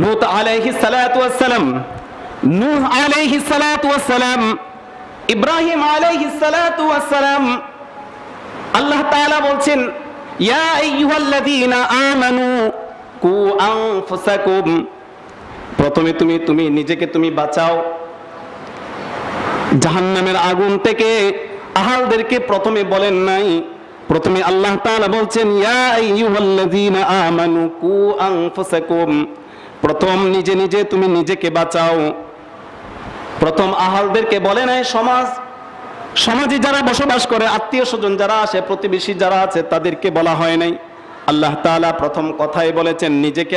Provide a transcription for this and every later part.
লূত আলাইহিস সালাতু ওয়াস সালাম, নূহ আলাইহিস সালাতু ওয়াস সালাম, ইব্রাহিম আলাইহিস সালাতু ওয়াস সালাম। আল্লাহ তাআলা বলছেন, ইয়া আইয়ুহাল্লাযীনা আমানু কু আনফুসাকুম, প্রথমে তুমি নিজেকে তুমি বাঁচাও জাহান্নামের আগুন থেকে। আহালদেরকে প্রথমে বলেন নাই, প্রথমে আল্লাহ তাআলা বলছেন ইয়া আইয়ুহাল্লাযীনা আমানু কু আনফুসাকুম, প্রথম নিজে তুমি নিজেকে বাঁচাও। প্রথম আহালদেরকে বলে নাই সমাজে যারা বসবাস করে, আত্মীয় স্বজন যারা আসে, প্রতিবেশী যারা আছে, তাদেরকে বলা হয় নাই। আল্লাহ তাআলা প্রথম কথাই বলেছেন নিজেকে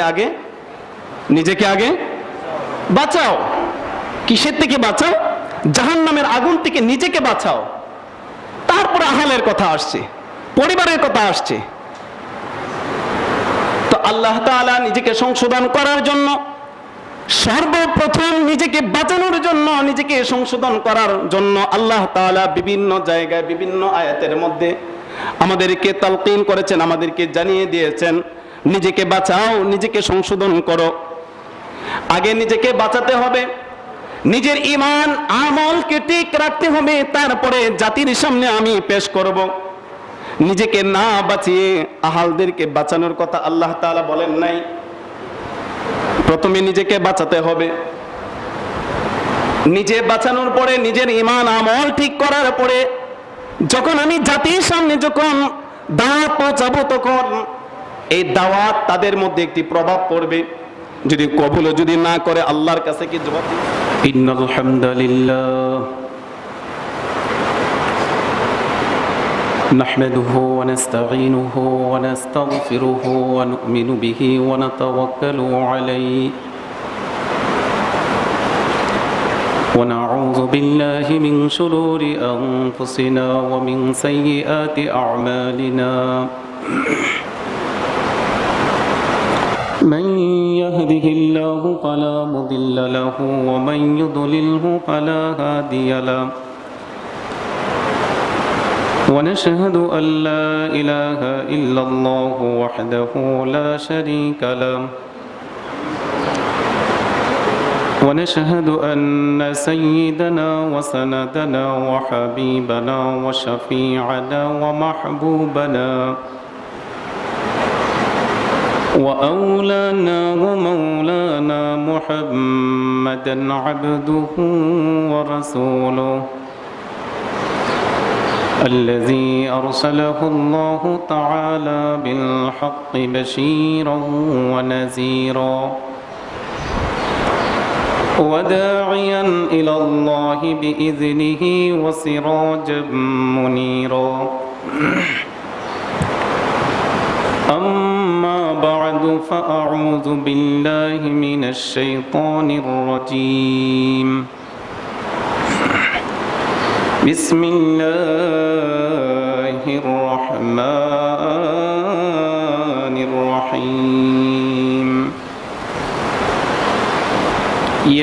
আগে বাঁচাও। কিসের থেকে বাঁচাও? জাহান্নামের আগুন থেকে নিজেকে বাঁচাও। তারপর আহালের কথা আসছে, পরিবারের কথা আসছে। তো আল্লাহ তাআলা নিজেকে সংশোধন করার জন্য, সর্বপ্রথম নিজেকে বাঁচানোর জন্য, নিজেকে সংশোধন করার জন্য আল্লাহ তাআলা বিভিন্ন জায়গায় বিভিন্ন আয়াতের মধ্যে আমাদেরকে তালকিন করেছেন, আমাদেরকে জানিয়ে দিয়েছেন নিজেকে বাঁচাও, নিজেকে সংশোধন করো। আগে নিজেকে বাঁচাতে হবে, নিজের ঈমান আমলকে ঠিক রাখতে হবে, তারপরে জাতির সামনে আমি পেশ করব। নিজেকে না বাঁচিয়ে আহালদেরকে বাঁচানোর কথা আল্লাহ তাআলা বলেন নাই। প্রথমে নিজেকে বাঁচাতে হবে, নিজে বাঁচানোর পরে নিজের ঈমান আমল ঠিক করার পরে যখন আমি জাতির সামনে যখন দাওয়াত পৌঁছাবো, তখন এই দাওয়াত তাদের মধ্যে একটি প্রভাব পড়বে। যদি কবুল যদি না করে আল্লাহর কাছে কি জবাব দিবে? ইন্নাল হামদালিল্লাহ نحمده ونستعينه ونستغفره ونؤمن به ونتوكل عليه ونعوذ بالله من شرور أنفسنا ومن سيئات أعمالنا من يهده الله فلا مضل له ومن يضلله فلا هادي له ونشهد أن لا إله إلا الله وحده لا شريك له ونشهد أن سيدنا وسندنا وحبيبنا وشفيعنا ومحبوبنا وأولانا ومولانا محمدا عبده ورسوله الذي أرسله الله تعالى بالحق بشيرا ونذيرا وداعيا إلى الله بإذنه وسراجا منيرا أما بعد فأعوذ بالله من الشيطان الرجيم بسم الله الرحمن الرحيم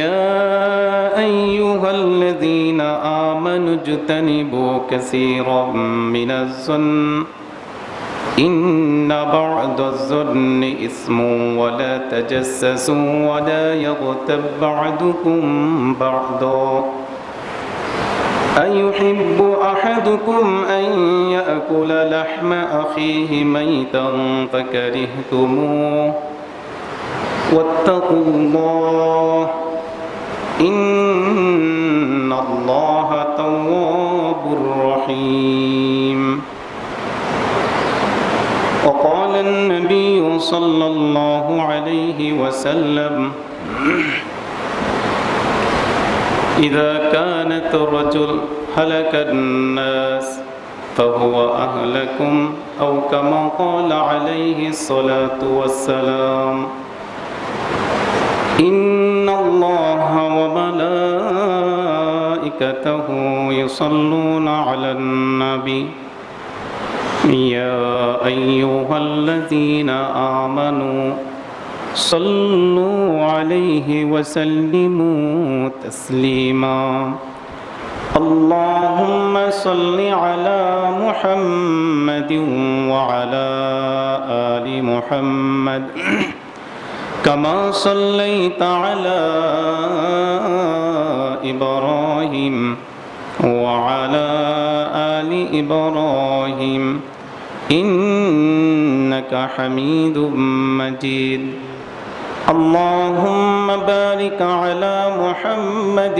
يا أيها الذين آمنوا اجتنبوا كثيرا من الظن إن بعض الظن إثم ولا تجسسوا ولا يغتب بعضكم بعضا أيحب أحدكم أن يأكل لحم أخيه ميتا فكرهتموه واتقوا الله إن الله تواب رحيم وقال النبي صلى الله عليه وسلم إذا كانت الرجل هلك الناس فهو أهلكم أو كما قال عليه الصلاة والسلام إن الله وملائكته يصلون على النبي يا أيها الذين آمنوا صلوا عليه وسلموا تسليما اللهم صل على محمد وعلى آل محمد كما صليت على إبراهيم وعلى آل إبراهيم إنك حميد مجيد اللهم بارك على محمد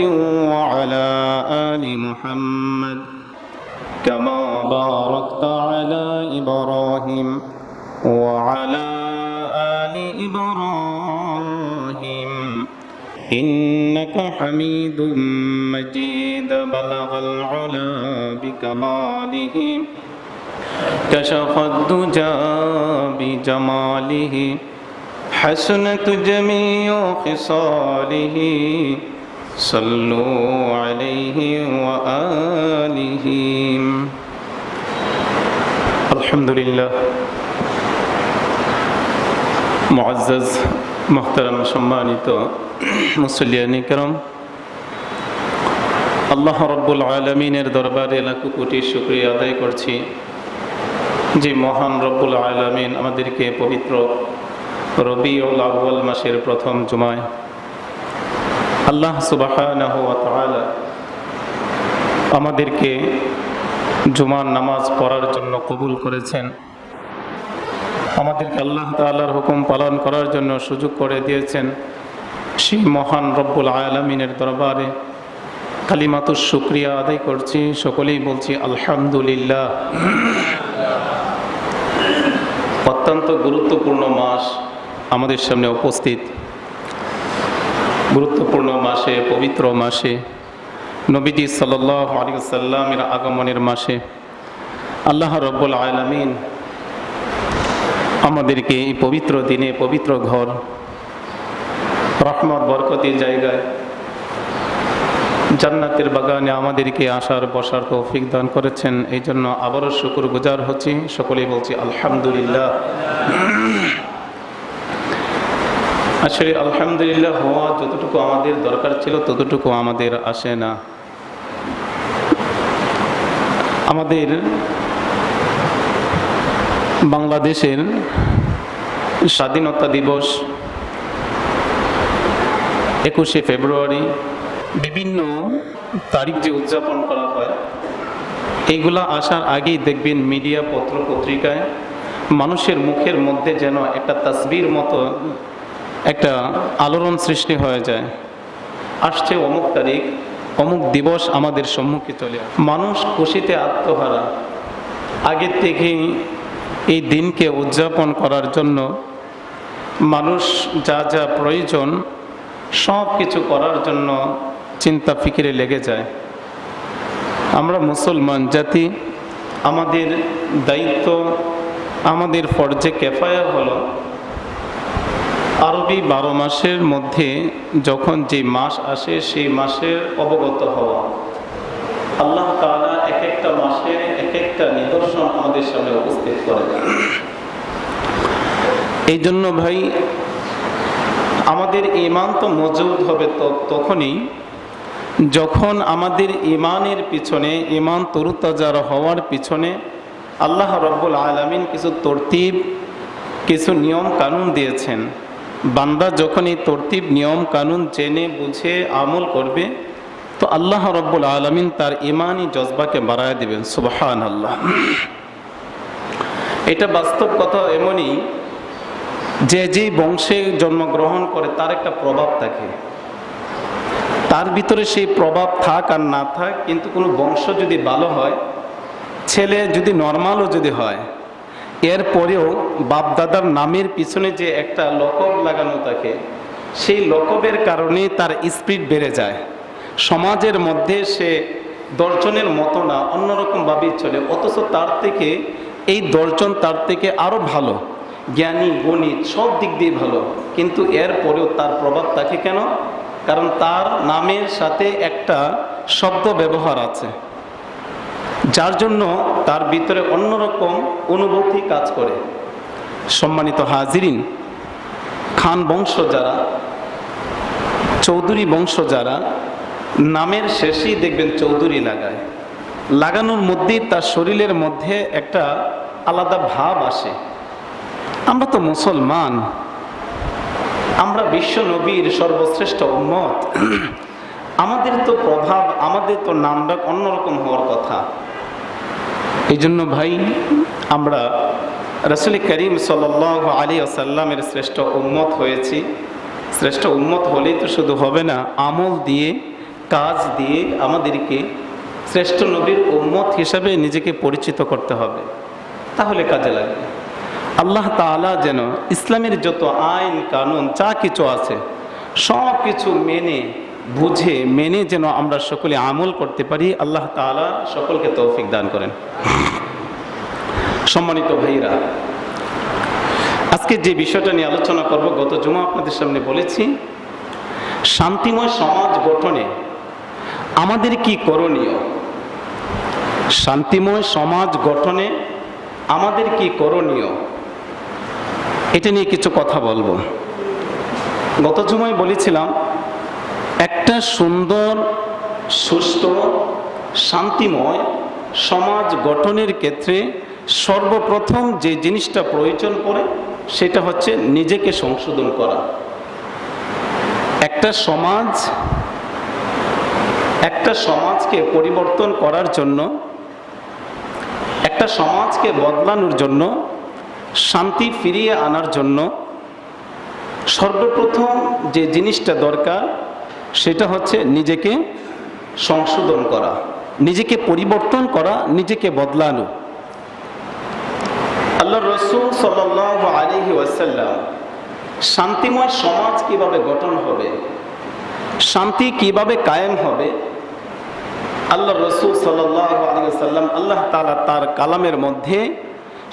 وعلى آل محمد كما باركت على إبراهيم وعلى آل إبراهيم إنك حميد مجيد بلغ العلا بكماله كشف الدجى بجماله حسنت جميع خصاله صلوا عليه وآله الحمد لله মুআজ্জাজ মুহতারাম সম্মানিত মুসল্লিয়ানে কেরাম, আল্লাহ রাব্বুল আলামিনের দরবারে লাখো কোটি শুকরিয়া আদায় করছি যে মহান রব্বুল আলামিন আমাদেরকে পবিত্র রবিউল আউয়াল মাসের প্রথম জুমায় আল্লাহ সুবহানাহু ওয়া তাআলা আমাদেরকে জুমার নামাজ পড়ার জন্য কবুল করেছেন, আমাদেরকে আল্লাহ তাআলার হুকুম পালন করার জন্য সুযোগ করে দিয়েছেন। সেই মহান রব্বুল আলামিনের দরবারে কালিমাতুশ শুকরিয়া আদায় করছি, সকলেই বলছি আলহামদুলিল্লাহ। অত্যন্ত গুরুত্বপূর্ণ মাস আমাদের সামনে উপস্থিত, গুরুত্বপূর্ণ মাসে, পবিত্র মাসে, নবীজি সাল্লাল্লাহু আলাইহি ওয়াসাল্লামের আগমনের মাসে আল্লাহ রাব্বুল আলামিন আমাদেরকে এই পবিত্র দিনে, পবিত্র ঘর, রহমত বরকতের জায়গায়, জান্নাতের বাগানে আমাদেরকে আসার বসার তৌফিক দান করেছেন। এই জন্য আবারও শুকরগুজার হচ্ছি, সকলেই বলছি আলহামদুলিল্লাহ। আসলে আলহামদুলিল্লাহ হওয়া যতটুকু আমাদের দরকার ছিল ততটুকু আমাদের আসে না। আমাদের বাংলাদেশের স্বাধীনতা দিবস 21শে ফেব্রুয়ারি বিভিন্ন তারিখ যে উদযাপন করা হয়, এইগুলা আসার আগেই দেখবেন মিডিয়া, পত্র পত্রিকায় মানুষের মুখের মধ্যে যেন একটা তাসবির মতো একটা আলোড়ন সৃষ্টি হয়ে যায়। আসছে অমুক তারিখ, অমুক দিবস আমাদের সম্মুখে চলে আসে, মানুষ খুশিতে আত্মহারা। আগের থেকেই এই দিনকে উদযাপন করার জন্য মানুষ যা যা প্রয়োজন সব কিছু করার জন্য চিন্তা ফিকিরে লেগে যায়। আমরা মুসলমান জাতি, আমাদের দায়িত্ব, আমাদের ফরজে কেফায়া হলো আরবি 12 মাসের মধ্যে যখন যে মাস আসে সেই মাসের অবগত হওয়া। আল্লাহ তাআলা এক একটা মাসে এক একটা নিদর্শন আমাদের সামনে উপস্থিত করেন। এই জন্য ভাই, আমাদের ঈমান তো মজবুত হবে তখনই যখন আমাদের ঈমানের পিছনে, ঈমান তরুতাজা হওয়ার পিছনে আল্লাহ রাব্বুল আলামিন কিছু তরতিব, কিছু নিয়ম কানুন দিয়েছেন। বান্দা যখন এই তরতিব নিয়ম কানুন জেনে বুঝে আমল করবে তো আল্লাহ রাব্বুল আলামিন তার ঈমানি জজবাকে বাড়ায় দিবেন। সুবহানাল্লাহ। এটা বাস্তব কথা এমনই যে যেই বংশে জন্মগ্রহণ করে তার একটা প্রভাব থাকে, তার ভিতরে সেই প্রভাব থাক আর না থাক, কিন্তু কোনো বংশ যদি ভালো হয়, ছেলে যদি নর্মালও যদি হয়, এরপরেও বাপদাদার নামের পিছনে যে একটা লকব লাগানো থাকে, সেই লকবের কারণে তার স্পিড বেড়ে যায়। সমাজের মধ্যে সে 10 জনের মতো না, অন্যরকমভাবেই চলে, অথচ তার থেকে এই 10 জন তার থেকে আরও ভালো, জ্ঞানী, গণিত, সব দিক দিয়ে ভালো, কিন্তু এরপরেও তার প্রভাব থাকে কেন? কারণ তার নামের সাথে একটা শব্দ ব্যবহার আছে, যার জন্য তার ভিতরে অন্যরকম অনুভূতি কাজ করে। সম্মানিত হাজিরিন, খান বংশ যারা, চৌধুরী বংশ যারা, নামের শেষেই দেখবেন চৌধুরী লাগায়, লাগানোর মধ্যেই তার শরীরের মধ্যে একটা আলাদা ভাব আসে। আমরা তো মুসলমান, আমরা বিশ্ব নবীর সর্বশ্রেষ্ঠ উম্মত, আমাদের তো প্রভাব, আমাদের তো নামডাক অন্যরকম হওয়ার কথা। এই জন্য ভাই, আমরা রাসূল করিম সাল্লাল্লাহু আলাইহি ওয়াসাল্লামের শ্রেষ্ঠ উম্মত হয়েছি। শ্রেষ্ঠ উম্মত হলেই তো শুধু হবে না, আমল দিয়ে, কাজ দিয়ে আমাদেরকে শ্রেষ্ঠ নবীর উম্মত হিসাবে নিজেকে পরিচিত করতে হবে, তাহলে কাজে লাগবে। আল্লাহ তাআলা যেন ইসলামের যত আইন কানুন যা কিছু আছে সব কিছু মেনে যেন আমরা সকলে আমল করতে পারি। আল্লাহ তাআলা সকলকে তৌফিক দান করেন। সম্মানিত ভাইরা, আজকে যে বিষয়টা নিয়ে আলোচনা করব, গত জুমা আপনাদের সামনে বলেছি, শান্তিময় সমাজ গঠনে আমাদের কি করণীয়। শান্তিময় সমাজ গঠনে আমাদের কি করণীয়, এটা নিয়ে কিছু কথা বলবো। গত জুমায় বলেছিলাম, একটা সুন্দর, সুস্থ, শান্তিময় সমাজ গঠনের ক্ষেত্রে সর্বপ্রথম যে জিনিসটা প্রয়োজন পড়ে সেটা হচ্ছে নিজেকে সংশোধন করা। একটা সমাজকে পরিবর্তন করার জন্য, একটা সমাজকে বদলানোর জন্য, শান্তি ফিরিয়ে আনার জন্য সর্বপ্রথম যে জিনিসটা দরকার সেটা হচ্ছে নিজেকে সংশোধন করা, নিজেকে পরিবর্তন করা, নিজেকে বদলানো। আল্লাহ রাসূল সাল্লাল্লাহু আলাইহি ওয়াসাল্লাম শান্তিময় সমাজ কিভাবে গঠন হবে, শান্তি কিভাবে কায়েম হবে, আল্লাহ রাসূল সাল্লাল্লাহু আলাইহি ওয়াসাল্লাম আল্লাহ তাআলা তার কালামের মধ্যে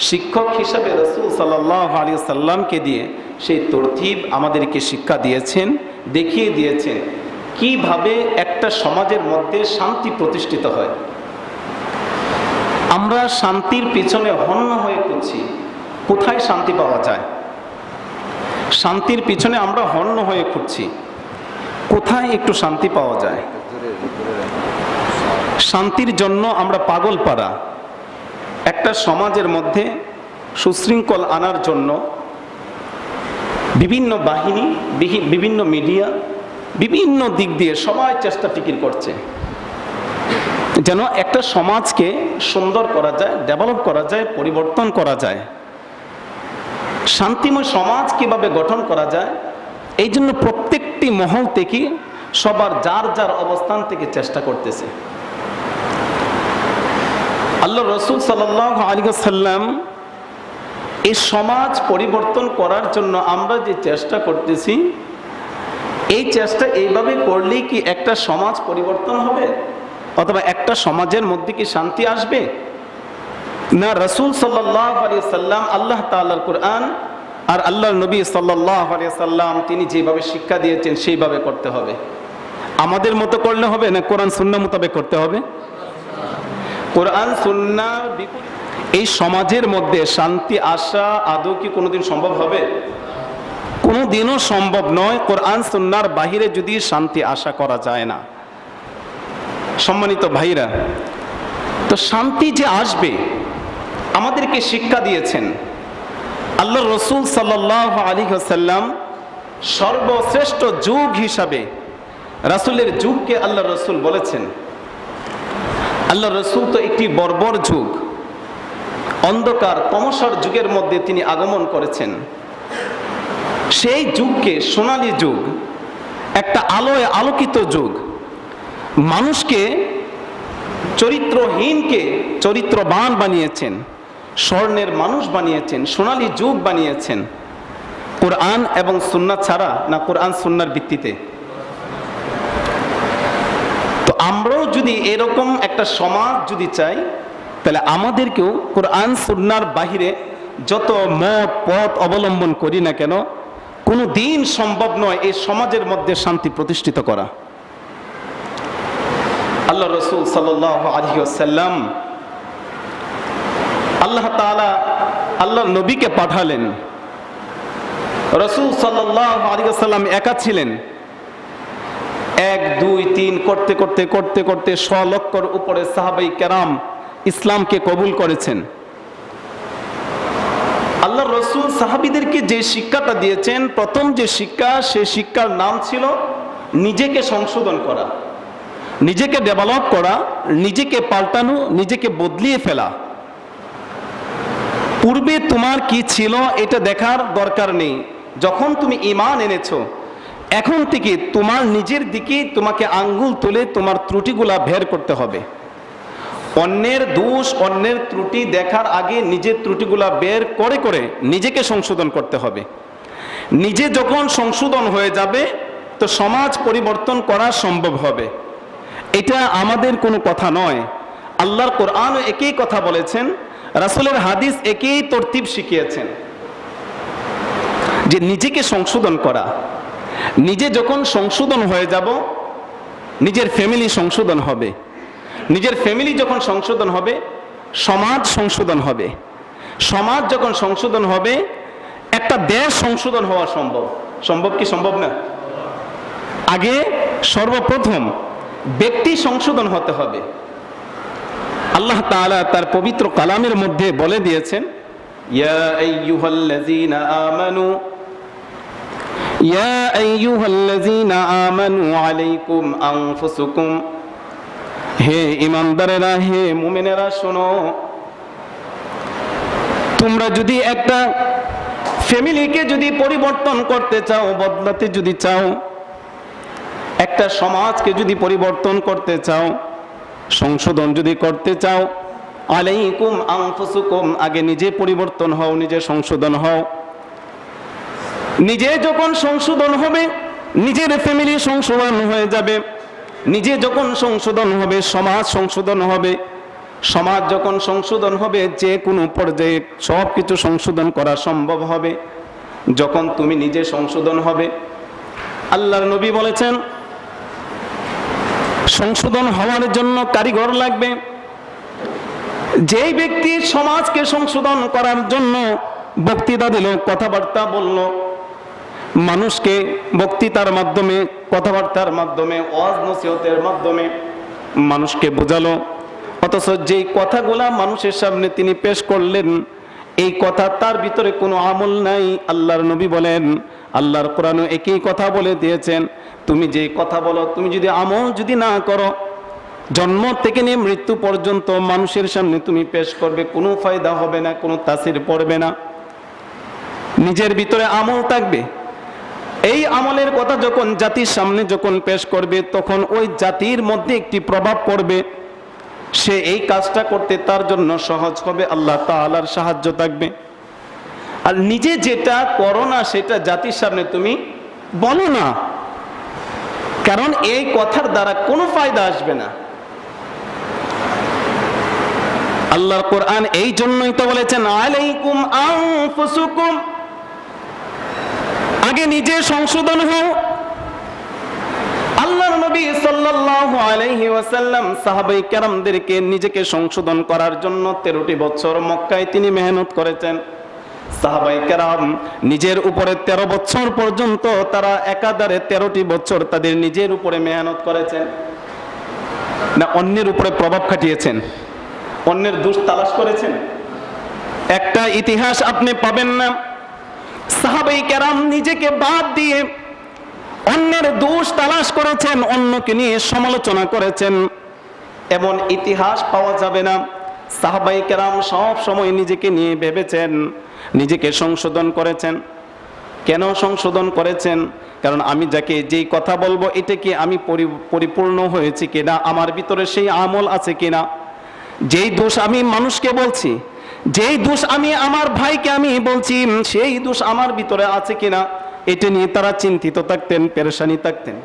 শিক্ষক হিসাবে রাসূল সাল্লাল্লাহু আলাইহি ওয়াসাল্লামকে দিয়ে সেই তরতিব আমাদেরকে শিক্ষা দিয়েছেন, দেখিয়ে দিয়েছেন কিভাবে একটা সমাজের মধ্যে শান্তি প্রতিষ্ঠিত হয়। আমরা শান্তির পিছনে হন্য হয়ে খুঁজছি, কোথায় শান্তি পাওয়া যায়। শান্তির পিছনে আমরা হন্য হয়ে খুঁজছি, কোথায় একটু শান্তি পাওয়া যায়। শান্তির জন্য আমরা পাগল পাড়া। একটা সমাজের মধ্যে সুশৃঙ্খল আনার জন্য বিভিন্ন বাহিনী, বিভিন্ন মিডিয়া, বিভিন্ন দিক দিয়ে সবাই চেষ্টা ফিকির করছে যেন একটা সমাজকে সুন্দর করা যায়, ডেভেলপ করা যায়, পরিবর্তন করা যায়। শান্তিময় সমাজ কিভাবে গঠন করা যায়, এই জন্য প্রত্যেকটি মহল থেকে সবার যার যার অবস্থান থেকে চেষ্টা করতেছে। আল্লাহ রাসূল সাল্লাল্লাহু আলাইহি ওয়াসাল্লাম এই সমাজ পরিবর্তন করার জন্য আমরা যে চেষ্টা করতেছি, এই চেষ্টা এইভাবে করলেই কি একটা সমাজ পরিবর্তন হবে, অথবা একটা সমাজের মধ্যে কি শান্তি আসবে? না, রাসূল সাল্লাল্লাহু আলাইহি ওয়াসাল্লাম, আল্লাহ তাআলার কুরআন আর আল্লাহর নবী সাল্লাল্লাহু আলাইহি ওয়াসাল্লাম তিনি যেভাবে শিক্ষা দিয়েছেন সেইভাবে করতে হবে। আমাদের মতো করলে হবে না, কোরআন সুন্নাহ মোতাবেক করতে হবে। কোরআন সুন্নাহ এই সমাজের মধ্যে শান্তি আসা আদৌ কি কোনোদিন সম্ভব হবে? কোনোদিনও সম্ভব নয়। কোরআন সুন্নাহর বাহিরে যদি শান্তি আশা করা যায় না। সম্মানিত ভাইরা, তো শান্তি যে আসবে আমাদেরকে শিক্ষা দিয়েছেন আল্লাহ রাসূল সাল্লাল্লাহু আলাইহি ওয়াসাল্লাম। সর্বশ্রেষ্ঠ যুগ হিসাবে রাসূলের যুগকে আল্লাহ রাসূল বলেছেন। আল্লাহ রাসূল তো একটি বর্বর যুগ, অন্ধকার তমসার যুগের মধ্যে তিনি আগমন করেছেন। সেই যুগকে সোনালী যুগ, একটা আলোয় আলোকিত যুগ, মানুষকে, চরিত্রহীনকে চরিত্রবান বানিয়েছেন, স্বর্ণের মানুষ বানিয়েছেন, সোনালী যুগ বানিয়েছেন। কোরআন এবং সুন্নাহ ছাড়া না, কোরআন সুন্নাহর ভিত্তিতে। তো আমরাও যদি এরকম একটা সমাজ যদি চাই, তাহলে আমাদেরকেও কোরআন সুন্নাহর বাহিরে যত মত পথ অবলম্বন করি না কেন, কোনো দিন সম্ভব নয় এই সমাজের মধ্যে শান্তি প্রতিষ্ঠিত করা। আল্লাহ রাসূল সাল্লাল্লাহু আলাইহি ওয়াসাল্লাম, আল্লাহ তাআলা আল্লাহর নবীকে পাঠালেন। রাসূল সাল্লাল্লাহু আলাইহি ওয়াসাল্লাম একা ছিলেন। 1 2 3 করতে করতে করতে করতে 100 লক্ষর উপরে সাহাবায়ে কেরাম ইসলামকে কবুল করেছেন। আল্লাহ রসুল সাহাবীদেরকে যে শিক্ষাটা দিয়েছেন, প্রথম যে শিক্ষা, সেই শিক্ষার নাম ছিল নিজেকে সংশোধন করা, নিজেকে ডেভেলপ করা, নিজেকে পাল্টানো, নিজেকে বদলিয়ে ফেলা। পূর্বে তোমার কি ছিল এটা দেখার দরকার নেই। যখন তুমি ঈমান এনেছো, এখন থেকে তোমার নিজের দিকে তোমাকে আঙ্গুল তুলে তোমার ত্রুটিগুলা বের করতে হবে। অন্যের দোষ, অন্যের ত্রুটি দেখার আগে নিজের ত্রুটিগুলা বের করে করে নিজেকে সংশোধন করতে হবে। নিজে যখন সংশোধন হয়ে যাবে তো সমাজ পরিবর্তন করা সম্ভব হবে। এটা আমাদের কোনো কথা নয়, আল্লাহর কোরআনও একই কথা বলেছেন, রাসূলের হাদিস একই তরতিব শিখিয়েছেন যে নিজেকে সংশোধন করা। নিজে যখন সংশোধন হয়ে যাব, নিজের ফ্যামিলি সংশোধন হবে। নিজের ফ্যামিলি যখন সংশোধন হবে, সমাজ সংশোধন হবে। সমাজ যখন সংশোধন হবে, একটা দেশ সংশোধন হওয়া সম্ভব। সম্ভব কি সম্ভব না? আগে সর্বপ্রথম ব্যক্তি সংশোধন হতে হবে। আল্লাহ তাআলা তার পবিত্র কালামের মধ্যে বলে দিয়েছেন, ইয়া আইয়ুহাল্লাযীনা আমানু ইয়া আইয়ুহাল্লাযীনা আমানু আলাইকুম আনফুসুকুম, হে ঈমানদারেরা, হে মুমিনেরা, শোনো, তোমরা যদি একটা ফ্যামিলিকে যদি পরিবর্তন করতে চাও, বদলাতে যদি চাও, একটা সমাজকে যদি পরিবর্তন করতে চাও, সংশোধন যদি করতে চাও, আলাইকুম আনফুসুকুম, আগে নিজে পরিবর্তন হও, নিজে সংশোধন হও। নিজে যখন সংশোধন হবে, নিজের ফ্যামিলি সংশোধন হয়ে যাবে। নিজে যখন সংশোধন হবে, সমাজ সংশোধন হবে। সমাজ যখন সংশোধন হবে, যে কোনো পর্যায়ে সব কিছু সংশোধন করা সম্ভব হবে যখন তুমি নিজে সংশোধন হবে। আল্লাহর নবী বলেছেন, সংশোধন হওয়ার জন্য কারিগর লাগবে। যেই ব্যক্তি সমাজকে সংশোধন করার জন্য বক্তৃতা দিল, কথাবার্তা বলল, মানুষকে বক্তৃতার মাধ্যমে, কথাবার্তার মাধ্যমে, ওয়াজ নসিহতের মাধ্যমে মানুষকে বোঝালো, অথচ যেই কথাগুলা মানুষের সামনে তিনি পেশ করলেন, এই কথা তার ভিতরে কোনো আমল নাই। আল্লাহর নবী বলেন, আল্লাহর কোরআনে একই কথা বলে দিয়েছেন, তুমি যে কথা বলো, তুমি যদি আমল যদি না করো, জন্ম থেকে নিয়ে মৃত্যু পর্যন্ত মানুষের সামনে তুমি পেশ করবে, কোনো ফায়দা হবে না, কোনো তাসির পড়বে না। নিজের ভিতরে আমল থাকবে, এই আমলের কথা যখন জাতির সামনে যখন পেশ করবে, তখন ওই জাতির মধ্যে একটি প্রভাব পড়বে। সে এই কাজটা করতে তার জন্য সহজ হবে, আল্লাহ তাআলার সাহায্য থাকবে। আর নিজে যেটা করো না, সেটা জাতির সামনে তুমি বলো না, কারণ এই কথার দ্বারা কোনো ফায়দা আসবে না। আল্লাহর কোরআন এই জন্যই তো বলেছেন, আলাইকুম আনফুসুকুম, আগে নিজে সংশোধন হও। আল্লাহর নবী সাল্লাল্লাহু আলাইহি ওয়াসাল্লাম সাহাবায়ে কেরামদেরকে নিজেকে সংশোধন করার জন্য 13টি বছর মক্কায় তিনি মেহনত করেছেন। সাহাবায়ে কেরাম নিজের উপরে 13 বছর পর্যন্ত তারা একাধারে 13টি বছর তাদের নিজের উপরে মেহনত করেছেন, না অন্যের উপরে প্রভাব খাটিয়েছেন, অন্যের দোষ তালাশ করেছেন? একটা ইতিহাস আপনি পাবেন না সাহাবায়ে কেরাম নিজেকে বাদ দিয়ে অন্যের দোষ তালাশ করেছেন, অন্যকে নিয়ে সমালোচনা করেছেন, এমন ইতিহাস পাওয়া যাবে না। সাহাবায়ে কেরাম সব সময় নিজেকে নিয়ে ভেবেছেন, নিজেকে সংশোধন করেছেন। কেন সংশোধন করেছেন? কারণ আমি যাকে যেই কথা বলবো, এটা কি আমি পরিপূর্ণ হয়েছি কিনা, আমার ভিতরে সেই আমল আছে কিনা। যেই দোষ আমি মানুষকে বলছি, যেই দোষ আমি আমার ভাইকে আমি বলছি, সেই দোষ আমার ভিতরে আছে কিনা, এটা নিয়ে তারা চিন্তিত থাকতেন, পেরেশানি থাকতেন।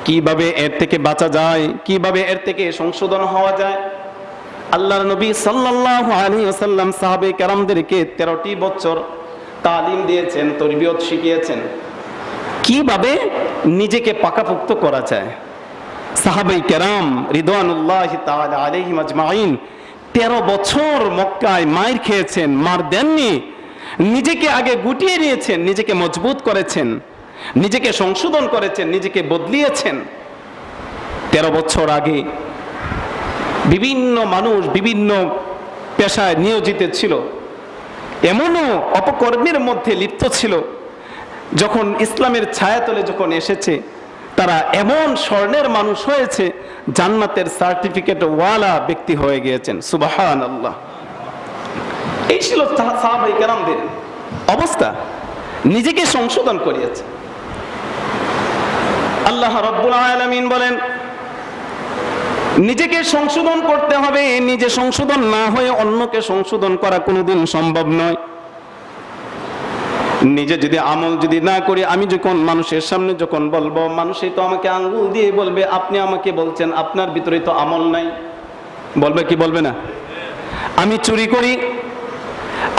কিভাবে এর থেকে বাঁচা যায়, কিভাবে এর থেকে সংশোধন হওয়া যায়। আল্লাহর নবী সাল্লাল্লাহু আলাইহি ওয়াসাল্লাম সাহাবায়ে কেরামদেরকে 13টি বছর তালিম দিয়েছেন, তরবিয়ত শিখিয়েছেন, কিভাবে নিজেকে পাকাপোক্ত করা যায়। সাহাবায়ে কেরাম রিদওয়ানুল্লাহি তাআলা আলাইহিম আজমাইন 13 বছর মক্কায় মার খেয়েছেন, মার দেননি। নিজেকে আগে গুটিয়ে নিয়েছেন, নিজেকে মজবুত করেছেন, নিজেকে সংশোধন করেছেন, নিজেকে বদলিয়েছেন। 13 বছর আগে বিভিন্ন মানুষ বিভিন্ন পেশায় নিয়োজিত ছিল, এমনও অপকর্মের মধ্যে লিপ্ত ছিল, যখন ইসলামের ছায়াতলে যখন এসেছে তারা এমন স্বর্ণের মানুষ হয়েছে, জান্নাতের সার্টিফিকেট ওয়ালা ব্যক্তি হয়ে গিয়েছেন। সুবহানাল্লাহ। এই ছিল সাহাবায়ে কেরামদের অবস্থা, নিজেকে সংশোধন করিয়েছে। আল্লাহ রাব্বুল আলামিন বলেন, নিজেকে সংশোধন করতে হবে, নিজে সংশোধন না হয়ে অন্যকে সংশোধন করা কোনোদিন সম্ভব নয়। নিজে যদি আমল যদি না করি, আমি যখন মানুষের সামনে যখন বলবো, মানুষই তো আমাকে আঙ্গুল দিয়ে বলবে আপনি আমাকে বলছেন, আপনার ভিতরে তো আমল নাই। বলবে কি বলবে না? আমি চুরি করি,